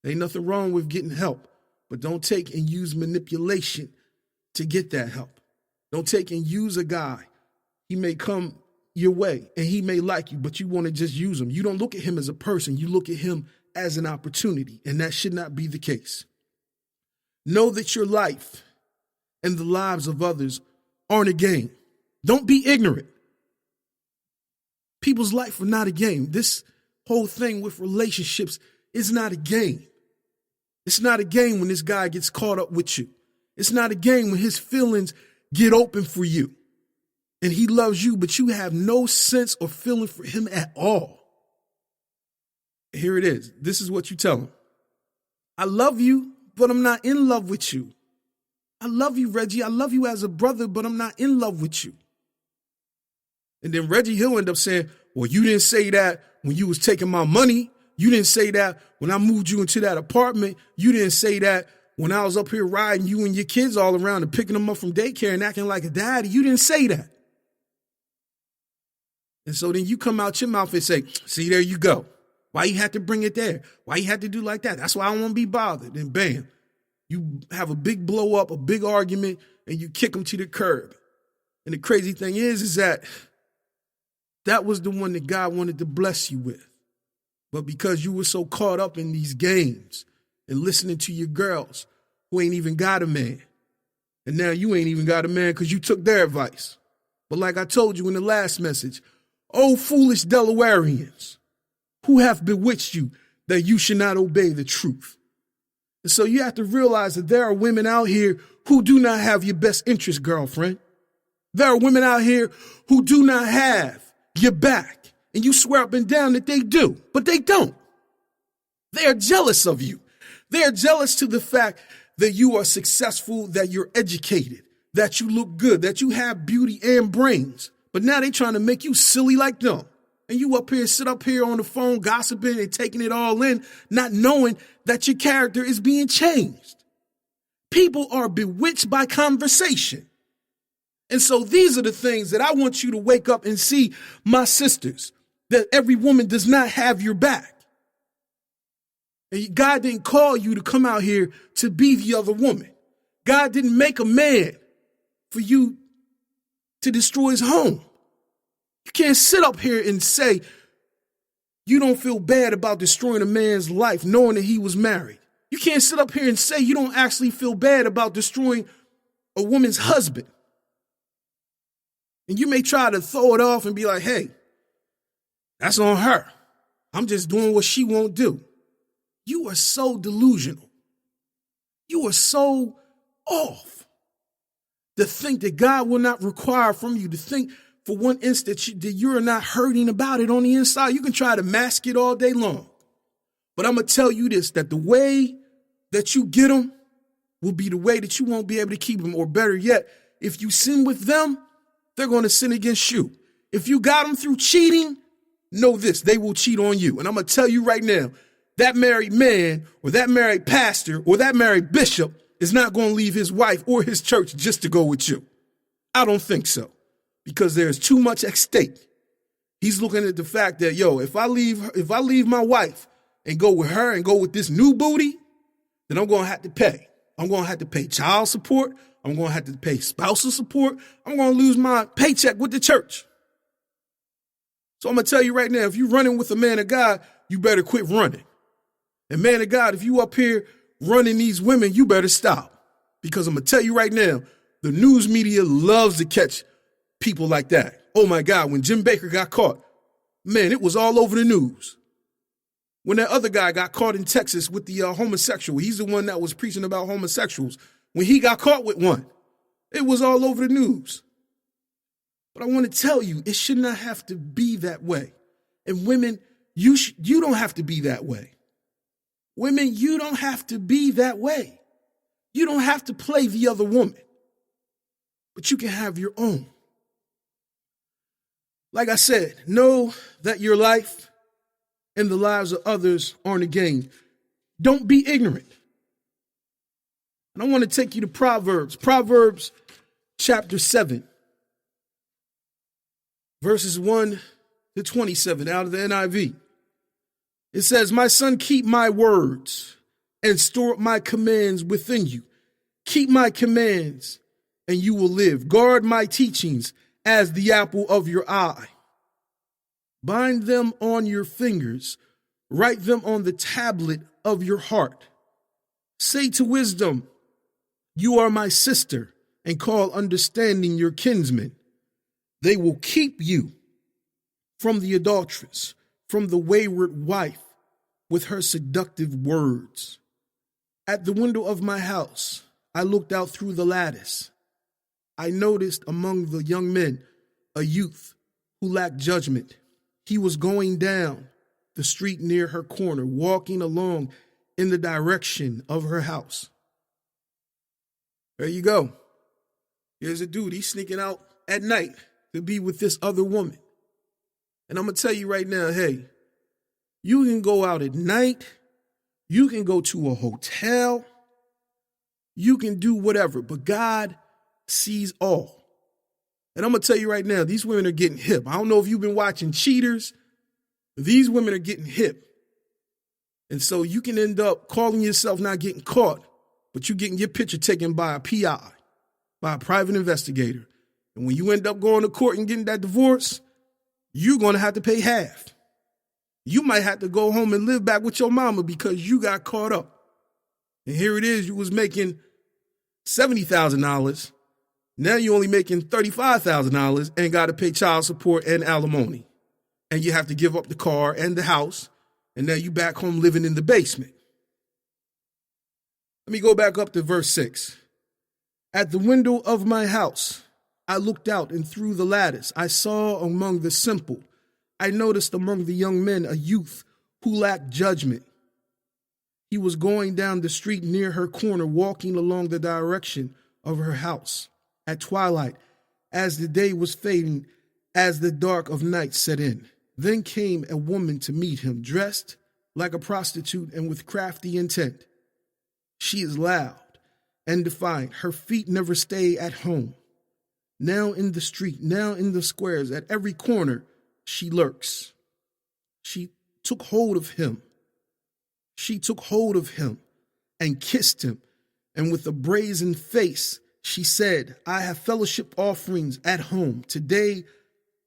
There ain't nothing wrong with getting help, but don't take and use manipulation to get that help. Don't take and use a guy. He may come your way and he may like you, but you want to just use him. You don't look at him as a person. You look at him as an opportunity, and that should not be the case. Know that your life and the lives of others aren't a game. Don't be ignorant. People's life are not a game. This whole thing with relationships is not a game. It's not a game when this guy gets caught up with you. It's not a game when his feelings get open for you and he loves you, but you have no sense or feeling for him at all. Here it is. This is what you tell him. I love you, but I'm not in love with you. I love you, Reggie. I love you as a brother, but I'm not in love with you. And then Reggie, he'll end up saying, well, you didn't say that when you was taking my money. You didn't say that when I moved you into that apartment. You didn't say that when I was up here riding you and your kids all around and picking them up from daycare and acting like a daddy. You didn't say that. And so then you come out your mouth and say, see, there you go. Why you had to bring it there? Why you had to do like that? That's why I don't want to be bothered. And bam, you have a big blow up, a big argument, and you kick them to the curb. And the crazy thing is that was the one that God wanted to bless you with. But because you were so caught up in these games and listening to your girls who ain't even got a man, and now you ain't even got a man because you took their advice. But like I told you in the last message, oh, foolish Delawareans, who have bewitched you that you should not obey the truth. And so you have to realize that there are women out here who do not have your best interest, girlfriend. There are women out here who do not have your back. And you swear up and down that they do, but they don't. They are jealous of you. They are jealous to the fact that you are successful, that you're educated, that you look good, that you have beauty and brains. But now they trying to make you silly like them. And you sit up here on the phone gossiping and taking it all in, not knowing that your character is being changed. People are bewitched by conversation. And so these are the things that I want you to wake up and see, my sisters, that every woman does not have your back. And God didn't call you to come out here to be the other woman. God didn't make a man for you to destroy his home. You can't sit up here and say you don't feel bad about destroying a man's life knowing that he was married. You can't sit up here and say you don't actually feel bad about destroying a woman's husband. And you may try to throw it off and be like, hey, that's on her. I'm just doing what she won't do. You are so delusional. You are so off to think that God will not require from you, to think for one instant that you're not hurting about it on the inside. You can try to mask it all day long. But I'm going to tell you this, that the way that you get them will be the way that you won't be able to keep them. Or better yet, if you sin with them, they're going to sin against you. If you got them through cheating, know this, they will cheat on you. And I'm going to tell you right now, that married man or that married pastor or that married bishop is not going to leave his wife or his church just to go with you. I don't think so, because there's too much at stake. He's looking at the fact that, if I leave my wife and go with her and go with this new booty, then I'm going to have to pay. I'm going to have to pay child support. I'm going to have to pay spousal support. I'm going to lose my paycheck with the church. So I'm going to tell you right now, if you're running with a man of God, you better quit running. And man of God, if you up here running these women, you better stop. Because I'm going to tell you right now, the news media loves to catch people like that. Oh my God, when Jim Baker got caught, man, it was all over the news. When that other guy got caught in Texas with the homosexual, he's the one that was preaching about homosexuals. When he got caught with one, it was all over the news. But I want to tell you, it should not have to be that way. And women, you don't have to be that way. Women, you don't have to be that way. You don't have to play the other woman. But you can have your own. Like I said, know that your life and the lives of others aren't a game. Don't be ignorant. And I want to take you to Proverbs. Proverbs chapter 7, verses 1 to 27 out of the NIV. It says, my son, keep my words and store up my commands within you. Keep my commands and you will live. Guard my teachings as the apple of your eye. Bind them on your fingers. Write them on the tablet of your heart. Say to wisdom, you are my sister, and call understanding your kinsman. They will keep you from the adulteress, from the wayward wife with her seductive words. At the window of my house, I looked out through the lattice. I noticed among the young men a youth who lacked judgment. He was going down the street near her corner, walking along in the direction of her house. There you go. Here's a dude. He's sneaking out at night to be with this other woman. And I'm going to tell you right now, hey, you can go out at night. You can go to a hotel. You can do whatever, but God sees all. And I'm going to tell you right now, these women are getting hip. I don't know if you've been watching Cheaters. These women are getting hip. And so you can end up calling yourself not getting caught, but you're getting your picture taken by a PI, by a private investigator. And when you end up going to court and getting that divorce, you're going to have to pay half. You might have to go home and live back with your mama because you got caught up. And here it is, you was making $70,000. Now you're only making $35,000 and got to pay child support and alimony. And you have to give up the car and the house. And now you back home living in the basement. Let me go back up to verse 6. At the window of my house, I looked out and through the lattice. I saw among the simple. I noticed among the young men a youth who lacked judgment. He was going down the street near her corner, walking along the direction of her house. At twilight, as the day was fading, as the dark of night set in, then came a woman to meet him, dressed like a prostitute and with crafty intent. She is loud and defiant. Her feet never stay at home. Now in the street, now in the squares, at every corner, she lurks. She took hold of him. She took hold of him and kissed him. And with a brazen face, she said, I have fellowship offerings at home. Today,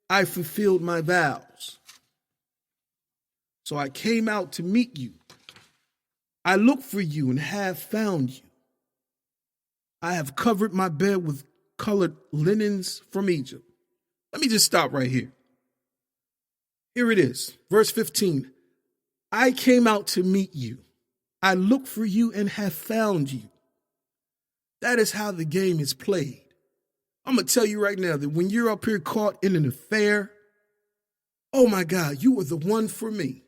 I fulfilled my vows. So I came out to meet you. I looked for you and have found you. I have covered my bed with colored linens from Egypt. Let me just stop right here. Here it is, verse 15. I came out to meet you. I looked for you and have found you. That is how the game is played. I'm going to tell you right now that when you're up here caught in an affair, oh my God, you were the one for me.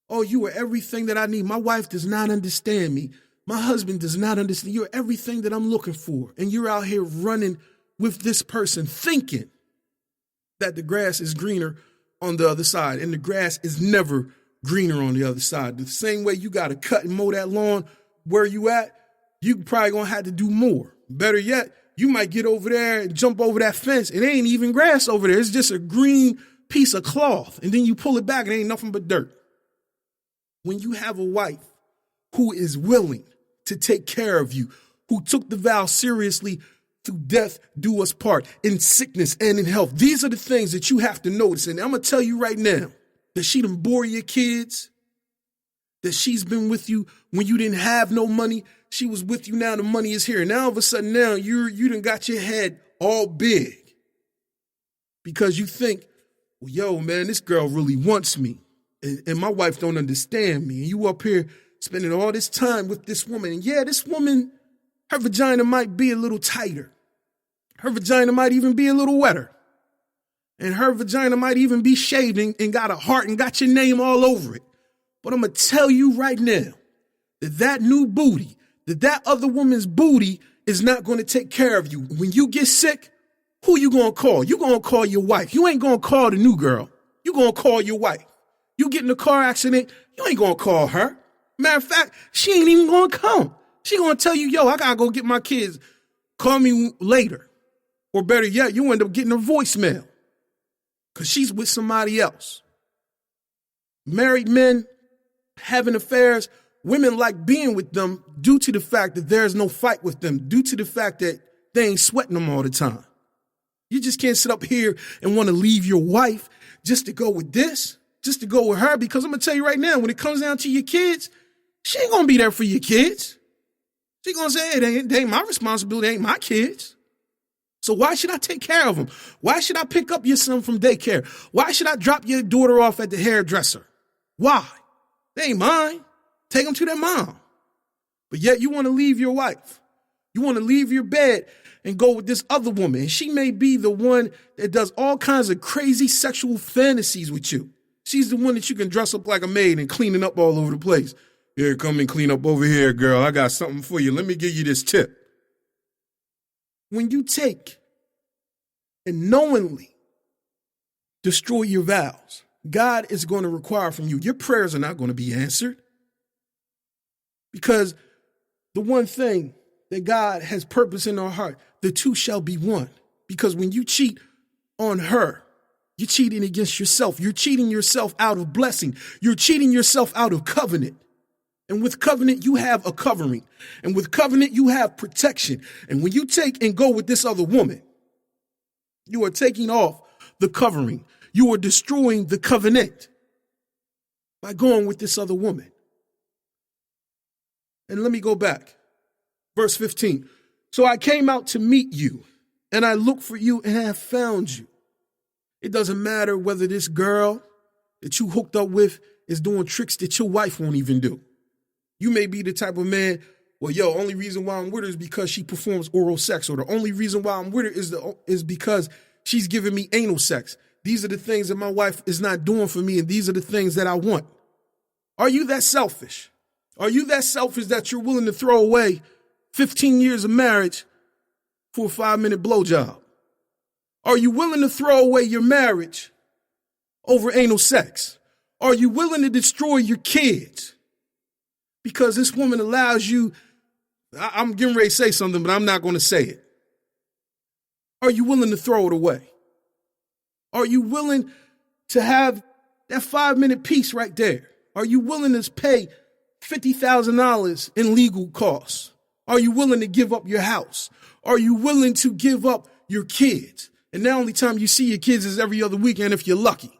Oh, you are everything that I need. My wife does not understand me. My husband does not understand. You're everything that I'm looking for. And you're out here running with this person thinking that the grass is greener on the other side. And the grass is never greener on the other side. The same way you got to cut and mow that lawn where you at, you probably going to have to do more. Better yet, you might get over there and jump over that fence. It ain't even grass over there. It's just a green piece of cloth. And then you pull it back and it ain't nothing but dirt. When you have a wife who is willing to take care of you, who took the vow seriously through death, do us part, in sickness and in health. These are the things that you have to notice. And I'm going to tell you right now that she done bore your kids, that she's been with you when you didn't have no money. She was with you now. The money is here. Now, all of a sudden, now you done got your head all big because you think, well, yo, man, this girl really wants me. and my wife don't understand me. And you up here spending all this time with this woman. And yeah, this woman, her vagina might be a little tighter. Her vagina might even be a little wetter. And her vagina might even be shaved and got a heart and got your name all over it. But I'm going to tell you right now that new booty, that other woman's booty is not going to take care of you. When you get sick, who you going to call? You going to call your wife. You ain't going to call the new girl. You going to call your wife. You get in a car accident, you ain't going to call her. Matter of fact, she ain't even going to come. She going to tell you, yo, I got to go get my kids. Call me later. Or better yet, you end up getting a voicemail because she's with somebody else. Married men having affairs, women like being with them due to the fact that there's no fight with them, due to the fact that they ain't sweating them all the time. You just can't sit up here and want to leave your wife just to go with this, just to go with her, because I'm going to tell you right now, when it comes down to your kids, she ain't going to be there for your kids. She going to say, hey, they ain't my responsibility, ain't my kids. So why should I take care of them? Why should I pick up your son from daycare? Why should I drop your daughter off at the hairdresser? Why? They ain't mine. Take them to their mom. But yet you want to leave your wife. You want to leave your bed and go with this other woman. And she may be the one that does all kinds of crazy sexual fantasies with you. She's the one that you can dress up like a maid and cleaning up all over the place. Here, come and clean up over here, girl. I got something for you. Let me give you this tip. When you take and knowingly destroy your vows, God is going to require from you, your prayers are not going to be answered. Because the one thing that God has purpose in our heart, the two shall be one. Because when you cheat on her, you're cheating against yourself. You're cheating yourself out of blessing. You're cheating yourself out of covenant. And with covenant, you have a covering. And with covenant, you have protection. And when you take and go with this other woman, you are taking off the covering. You are destroying the covenant by going with this other woman. And let me go back. Verse 15. So I came out to meet you, and I looked for you and have found you. It doesn't matter whether this girl that you hooked up with is doing tricks that your wife won't even do. You may be the type of man, well, yo, only reason why I'm with her is because she performs oral sex, or the only reason why I'm with her is because she's giving me anal sex. These are the things that my wife is not doing for me, and these are the things that I want. Are you that selfish? Are you that selfish that you're willing to throw away 15 years of marriage for a 5-minute blowjob? Are you willing to throw away your marriage over anal sex? Are you willing to destroy your kids because this woman allows you? I'm getting ready to say something, but I'm not going to say it. Are you willing to throw it away? Are you willing to have that 5-minute piece right there? Are you willing to pay $50,000 in legal costs? Are you willing to give up your house? Are you willing to give up your kids? And the only time you see your kids is every other weekend if you're lucky.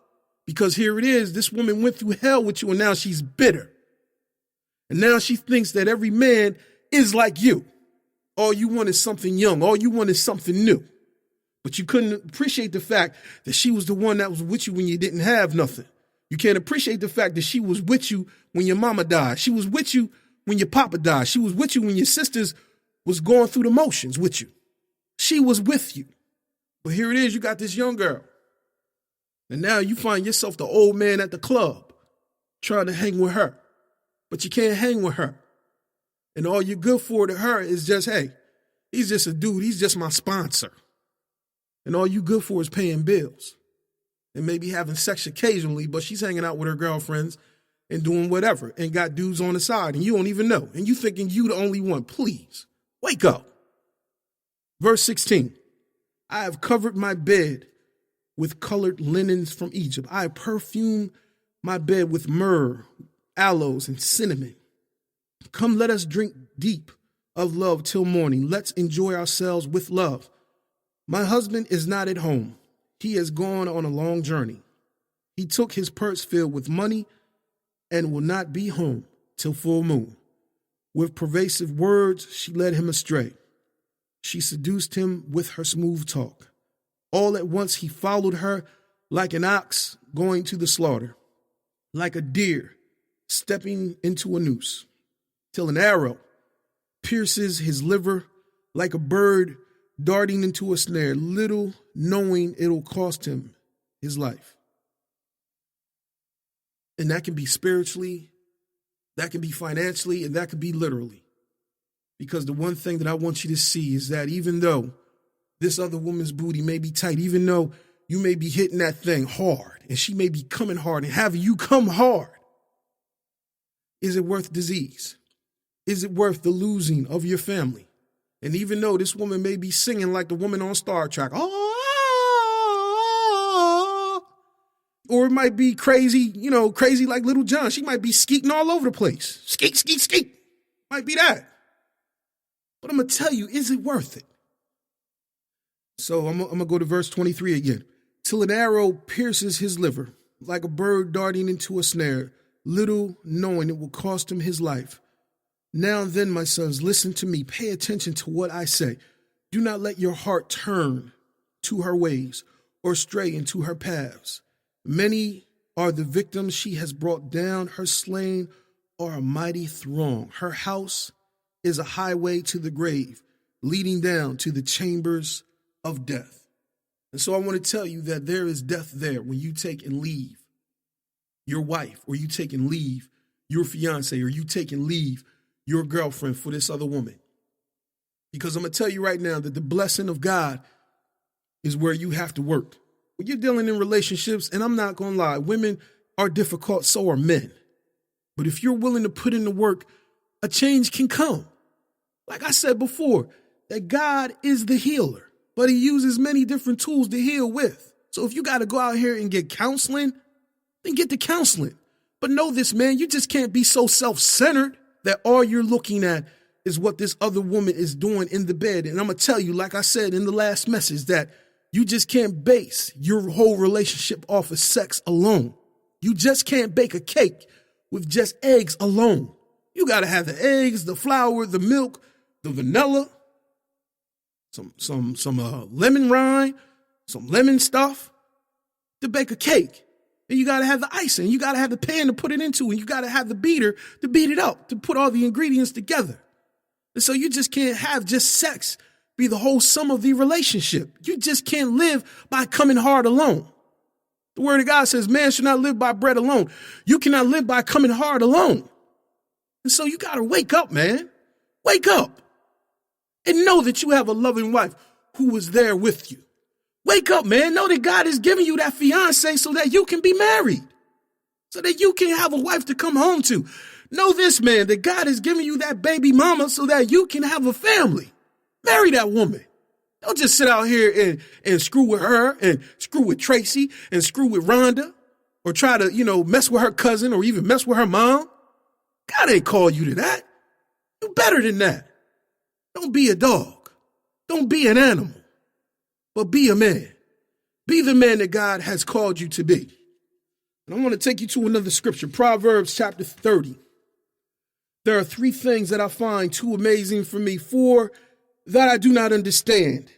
Because here it is, this woman went through hell with you and now she's bitter. And now she thinks that every man is like you. All you want is something young. All you want is something new. But you couldn't appreciate the fact that she was the one that was with you when you didn't have nothing. You can't appreciate the fact that she was with you when your mama died. She was with you when your papa died. She was with you when your sisters was going through the motions with you. She was with you. But here it is, you got this young girl. And now you find yourself the old man at the club trying to hang with her. But you can't hang with her. And all you're good for to her is just, hey, he's just a dude. He's just my sponsor. And all you good for is paying bills and maybe having sex occasionally, but she's hanging out with her girlfriends and doing whatever and got dudes on the side and you don't even know. And you thinking you the only one. Please wake up. Verse 16. I have covered my bed with colored linens from Egypt. I perfume my bed with myrrh, aloes, and cinnamon. Come, let us drink deep of love till morning. Let's enjoy ourselves with love. My husband is not at home. He has gone on a long journey. He took his purse filled with money and will not be home till full moon. With pervasive words, she led him astray. She seduced him with her smooth talk. All at once he followed her like an ox going to the slaughter, like a deer stepping into a noose, till an arrow pierces his liver, like a bird darting into a snare, little knowing it'll cost him his life. And that can be spiritually, that can be financially, and that can be literally. Because the one thing that I want you to see is that even though this other woman's booty may be tight, even though you may be hitting that thing hard, and she may be coming hard and having you come hard, is it worth disease? Is it worth the losing of your family? And even though this woman may be singing like the woman on Star Trek, or it might be crazy, crazy like Little John. She might be skeeting all over the place. Skeet, skeet, skeet. Might be that. But I'm going to tell you, is it worth it? So I'm going to go to verse 23 again. Till an arrow pierces his liver, like a bird darting into a snare, little knowing it will cost him his life. Now and then, my sons, listen to me. Pay attention to what I say. Do not let your heart turn to her ways or stray into her paths. Many are the victims she has brought down. Her slain are a mighty throng. Her house is a highway to the grave, leading down to the chambers of death. And so I want to tell you that there is death there when you take and leave your wife, or you take and leave your fiance, or you take and leave your girlfriend for this other woman. Because I'm going to tell you right now that the blessing of God is where you have to work. When you're dealing in relationships, and I'm not going to lie, women are difficult, so are men. But if you're willing to put in the work, a change can come. Like I said before, that God is the healer, but he uses many different tools to heal with. So if you got to go out here and get counseling, then get the counseling. But know this, man, you just can't be so self-centered that all you're looking at is what this other woman is doing in the bed. And I'm going to tell you, like I said in the last message, that you just can't base your whole relationship off of sex alone. You just can't bake a cake with just eggs alone. You got to have the eggs, the flour, the milk, the vanilla, some lemon rind, some lemon stuff to bake a cake. And you got to have the icing. You got to have the pan to put it into, and you got to have the beater to beat it up, to put all the ingredients together. And so you just can't have just sex be the whole sum of the relationship. You just can't live by coming hard alone. The word of God says, man should not live by bread alone. You cannot live by coming hard alone. And so you got to wake up, man. Wake up and know that you have a loving wife who is there with you. Wake up, man. Know that God is giving you that fiance so that you can be married, so that you can have a wife to come home to. Know this, man, that God is giving you that baby mama so that you can have a family. Marry that woman. Don't just sit out here and screw with her and screw with Tracy and screw with Rhonda, or try to, mess with her cousin or even mess with her mom. God ain't called you to that. You're better than that. Don't be a dog. Don't be an animal, but be a man. Be the man that God has called you to be. And I want to take you to another scripture, Proverbs chapter 30. There are 3 things that I find too amazing for me, 4 that I do not understand.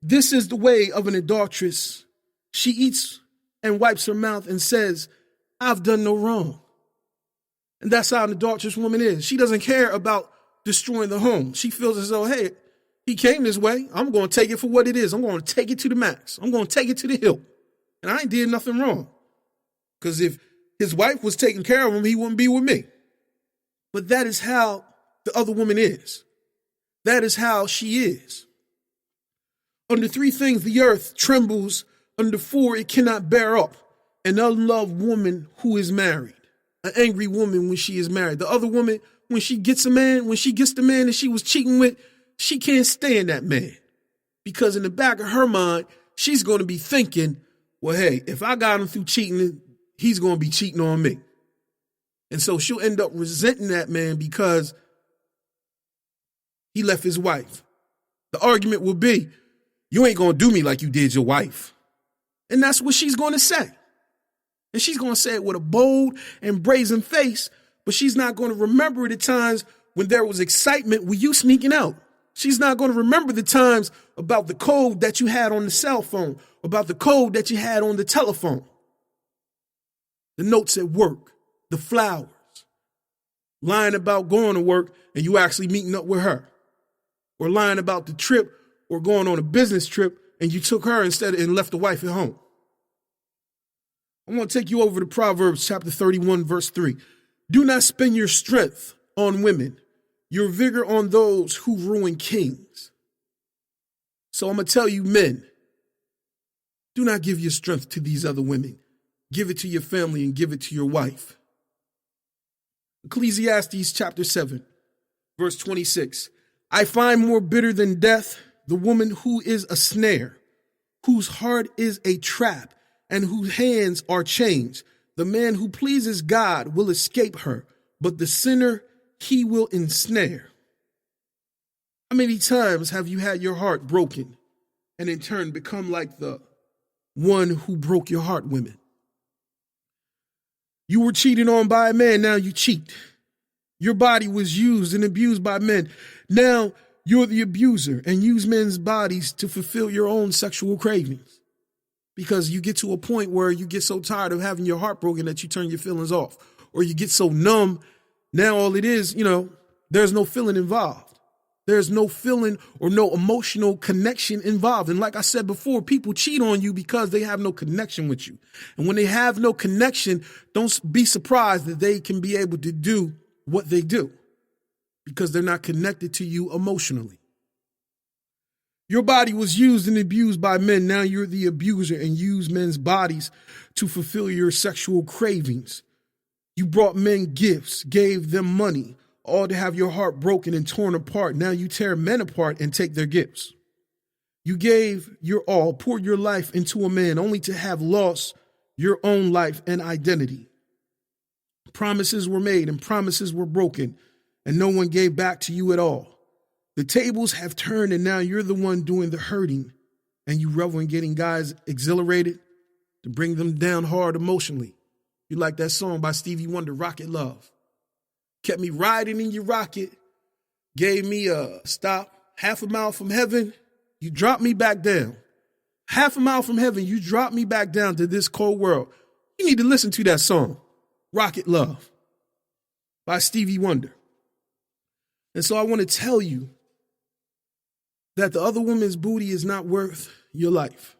This is the way of an adulteress. She eats and wipes her mouth and says, I've done no wrong. And that's how an adulterous woman is. She doesn't care about destroying the home. She feels as though, hey, he came this way. I'm going to take it for what it is. I'm going to take it to the max. I'm going to take it to the hill. And I ain't did nothing wrong. Because if his wife was taking care of him, he wouldn't be with me. But that is how the other woman is. That is how she is. Under 3 things, the earth trembles. Under 4, it cannot bear up. An unloved woman who is married. An angry woman when she is married. The other woman, when she gets the man that she was cheating with, she can't stand that man. Because in the back of her mind, she's going to be thinking, well, hey, if I got him through cheating, he's going to be cheating on me. And so she'll end up resenting that man because he left his wife. The argument will be, you ain't going to do me like you did your wife. And that's what she's going to say. And she's going to say it with a bold and brazen face, but she's not going to remember the times when there was excitement with you sneaking out. She's not going to remember the times about the code that you had on the cell phone, about the code that you had on the telephone, the notes at work, the flowers, lying about going to work and you actually meeting up with her, or lying about the trip or going on a business trip and you took her instead and left the wife at home. I want to take you over to Proverbs chapter 31, verse 3. Do not spend your strength on women, your vigor on those who ruin kings. So I'm going to tell you, men, do not give your strength to these other women. Give it to your family and give it to your wife. Ecclesiastes chapter 7, verse 26. I find more bitter than death the woman who is a snare, whose heart is a trap, and whose hands are chains. The man who pleases God will escape her, but the sinner he will ensnare. How many times have you had your heart broken and in turn become like the one who broke your heart, women? You were cheated on by a man, now you cheat. Your body was used and abused by men. Now you're the abuser and use men's bodies to fulfill your own sexual cravings. Because you get to a point where you get so tired of having your heart broken that you turn your feelings off. Or you get so numb, now all it is, there's no feeling involved. There's no feeling or no emotional connection involved. And like I said before, people cheat on you because they have no connection with you. And when they have no connection, don't be surprised that they can be able to do what they do because they're not connected to you emotionally. Your body was used and abused by men. Now you're the abuser and use men's bodies to fulfill your sexual cravings. You brought men gifts, gave them money, all to have your heart broken and torn apart. Now you tear men apart and take their gifts. You gave your all, poured your life into a man only to have lost your own life and identity. Promises were made and promises were broken, and no one gave back to you at all. The tables have turned and now you're the one doing the hurting, and you revel in getting guys exhilarated to bring them down hard emotionally. You like that song by Stevie Wonder, Rocket Love. Kept me riding in your rocket, gave me a stop, half a mile from heaven, you dropped me back down. Half a mile from heaven, you dropped me back down to this cold world. You need to listen to that song, Rocket Love, by Stevie Wonder. And so I want to tell you that the other woman's booty is not worth your life.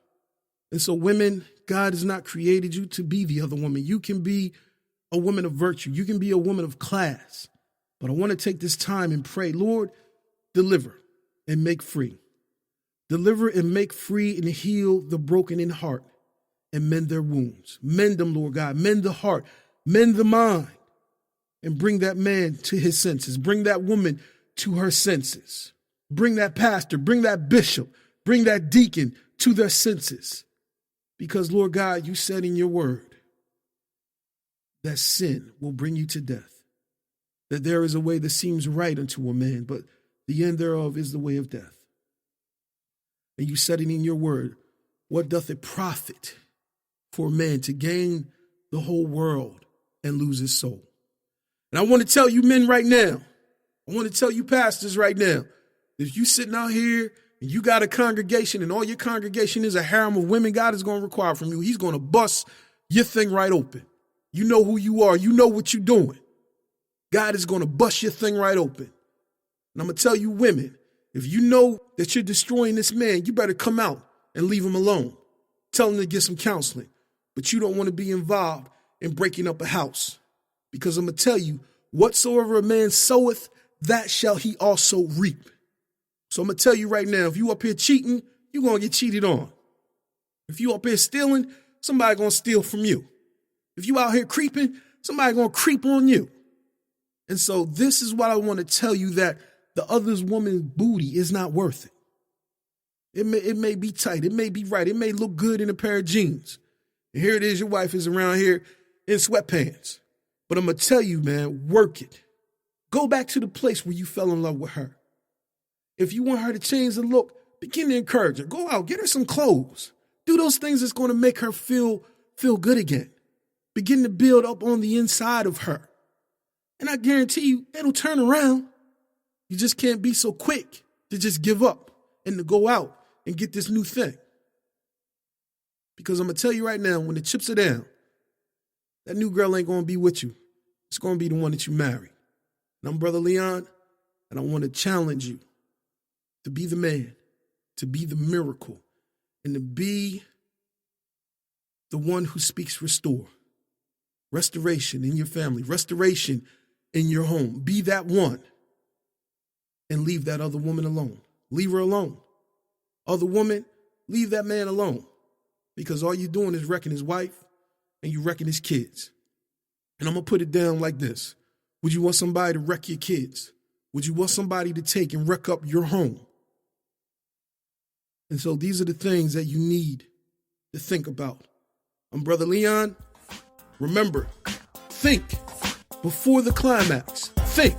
And so women, God has not created you to be the other woman. You can be a woman of virtue. You can be a woman of class. But I want to take this time and pray, Lord, deliver and make free. Deliver and make free and heal the broken in heart and mend their wounds. Mend them, Lord God. Mend the heart. Mend the mind. And bring that man to his senses. Bring that woman to her senses. Bring that pastor, bring that bishop, bring that deacon to their senses. Because, Lord God, you said in your word that sin will bring you to death. That there is a way that seems right unto a man, but the end thereof is the way of death. And you said it in your word, what doth it profit for a man to gain the whole world and lose his soul? And I want to tell you men right now, I want to tell you pastors right now, if you sitting out here and you got a congregation and all your congregation is a harem of women, God is going to require from you. He's going to bust your thing right open. You know who you are. You know what you're doing. God is going to bust your thing right open. And I'm going to tell you women, if you know that you're destroying this man, you better come out and leave him alone. Tell him to get some counseling. But you don't want to be involved in breaking up a house. Because I'm going to tell you, whatsoever a man soweth, that shall he also reap. So I'm going to tell you right now, if you up here cheating, you're going to get cheated on. If you up here stealing, somebody going to steal from you. If you out here creeping, somebody going to creep on you. And so this is what I want to tell you, that the other woman's booty is not worth it. It may be tight. It may be right. It may look good in a pair of jeans. And here it is. Your wife is around here in sweatpants. But I'm going to tell you, man, work it. Go back to the place where you fell in love with her. If you want her to change the look, begin to encourage her. Go out, get her some clothes. Do those things that's going to make her feel good again. Begin to build up on the inside of her. And I guarantee you, it'll turn around. You just can't be so quick to just give up and to go out and get this new thing. Because I'm going to tell you right now, when the chips are down, that new girl ain't going to be with you. it's going to be the one that you marry. And I'm Brother Leon, and I want to challenge you to be the man, to be the miracle, and to be the one who speaks restore. Restoration in your family, restoration in your home. Be that one and leave that other woman alone. Leave her alone. Other woman, leave that man alone, because all you're doing is wrecking his wife and you wrecking his kids. And I'm going to put it down like this. Would you want somebody to wreck your kids? Would you want somebody to take and wreck up your home? And so these are the things that you need to think about. I'm Brother Leon. Remember, think before the climax. Think.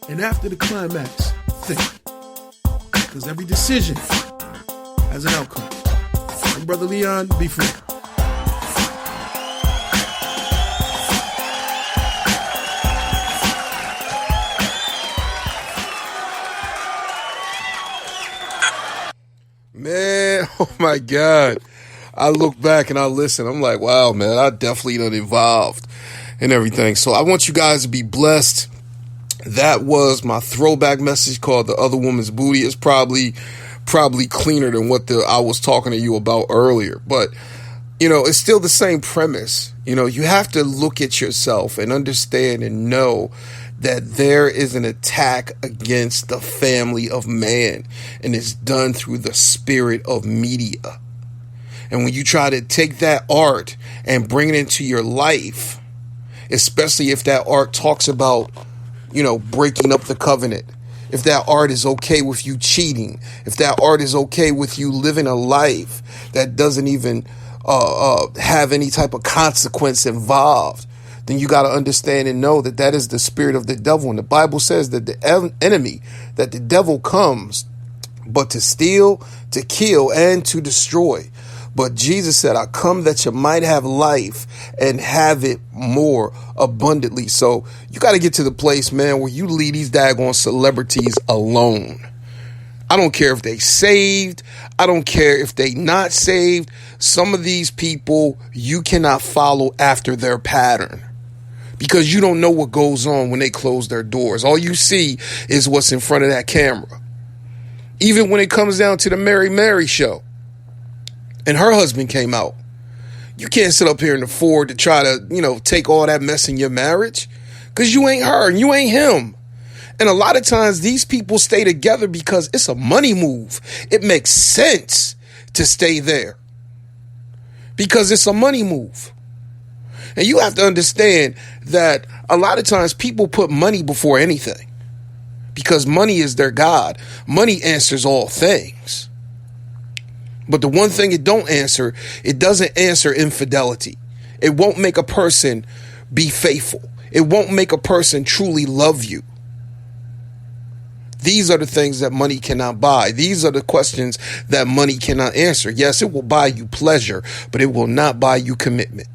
And after the climax, think. Because every decision has an outcome. I'm Brother Leon. Be free. Man, oh my God. I look back and I listen. I'm like, wow, man, I definitely done evolved and everything. So I want you guys to be blessed. That was my throwback message called The Other Woman's Booty. It's probably cleaner than what I was talking to you about earlier. But, it's still the same premise. You have to look at yourself and understand and know that there is an attack against the family of man, and it's done through the spirit of media. And when you try to take that art and bring it into your life, especially if that art talks about, breaking up the covenant, if that art is okay with you cheating, if that art is okay with you living a life that doesn't even have any type of consequence involved, then you got to understand and know that that is the spirit of the devil. And the Bible says that the enemy, that the devil comes but to steal, to kill, and to destroy. But Jesus said, I come that you might have life and have it more abundantly. So you got to get to the place, man, where you leave these daggone celebrities alone. I don't care if they saved. I don't care if they not saved. Some of these people, you cannot follow after their pattern, because you don't know what goes on when they close their doors. All you see is what's in front of that camera. Even when it comes down to the Mary show, and her husband came out, you can't sit up here and afford to try to, take all that mess in your marriage, because you ain't her and you ain't him. And a lot of times these people stay together because it's a money move. It makes sense to stay there because it's a money move. And you have to understand that a lot of times people put money before anything, because money is their God. Money answers all things. But the one thing it don't answer, it doesn't answer infidelity. It won't make a person be faithful. It won't make a person truly love you. These are the things that money cannot buy. These are the questions that money cannot answer. Yes, it will buy you pleasure, but it will not buy you commitment.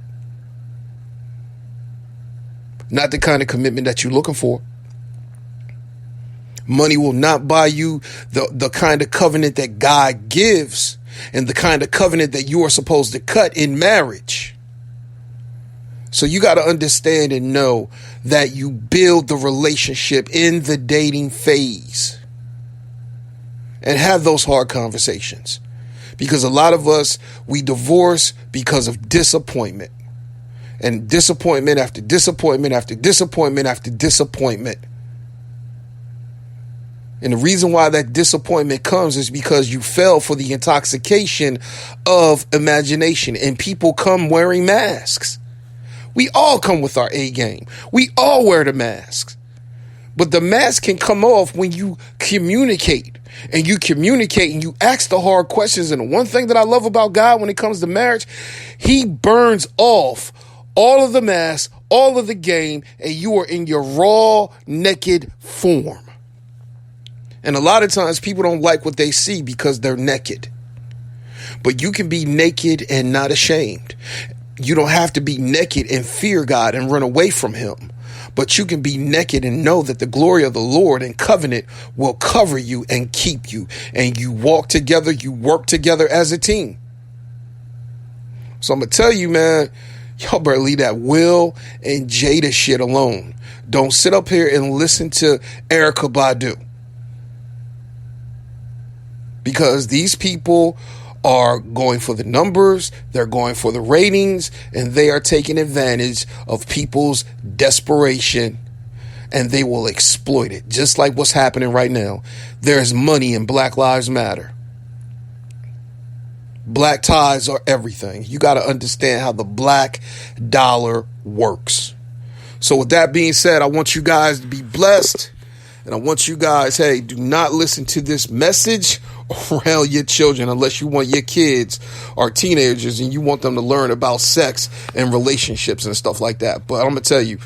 Not the kind of commitment that you're looking for. Money will not buy you the kind of covenant that God gives, and the kind of covenant that you are supposed to cut in marriage. So you got to understand and know that you build the relationship in the dating phase and have those hard conversations, because a lot of us, we divorce because of disappointment, and disappointment after disappointment after disappointment after disappointment. And the reason why that disappointment comes is because you fell for the intoxication of imagination, and people come wearing masks. We all come with our A game. We all wear the masks. But the mask can come off when you communicate, and you ask the hard questions. And the one thing that I love about God when it comes to marriage, he burns off all of the mask, all of the game, and you are in your raw, naked form. And a lot of times people don't like what they see because they're naked. But you can be naked and not ashamed. You don't have to be naked and fear God and run away from him. But you can be naked and know that the glory of the Lord and covenant will cover you and keep you. And you walk together, you work together as a team. So I'm going to tell you, man, Y'all better leave that Will and Jada shit alone. Don't sit up here and listen to Erykah Badu. Because these people are going for the numbers, they're going for the ratings, and they are taking advantage of people's desperation, and they will exploit it. Just like what's happening right now. There's money in Black Lives Matter. Black ties are everything. You got to understand how the black dollar works. So with that being said, I want you guys to be blessed. And I want you guys, hey, do not listen to this message around your children unless you want your kids or teenagers and you want them to learn about sex and relationships and stuff like that. But I'm going to tell you,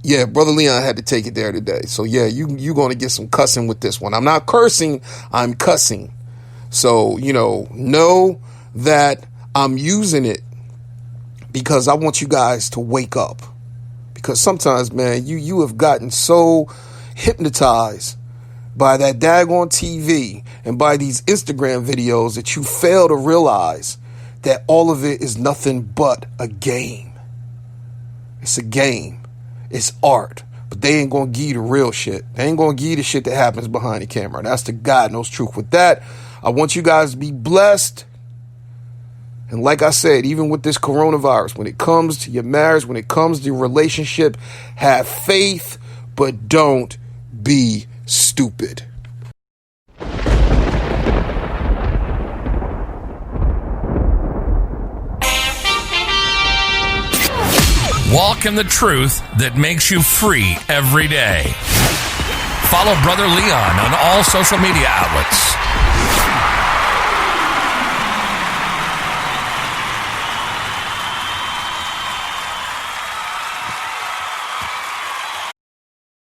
yeah, Brother Leon had to take it there today. So, yeah, you're going to get some cussing with this one. I'm not cursing, I'm cussing. So, know that I'm using it because I want you guys to wake up. Because sometimes, man, you have gotten so hypnotized by that daggone TV and by these Instagram videos that you fail to realize that all of it is nothing but a game. It's a game. It's art. But they ain't going to give you the real shit. They ain't going to give you the shit that happens behind the camera. That's the God knows truth. With that, I want you guys to be blessed. And like I said, even with this coronavirus, when it comes to your marriage, when it comes to your relationship, have faith, but don't be stupid. Walk in the truth that makes you free every day. Follow Brother Leon on all social media outlets.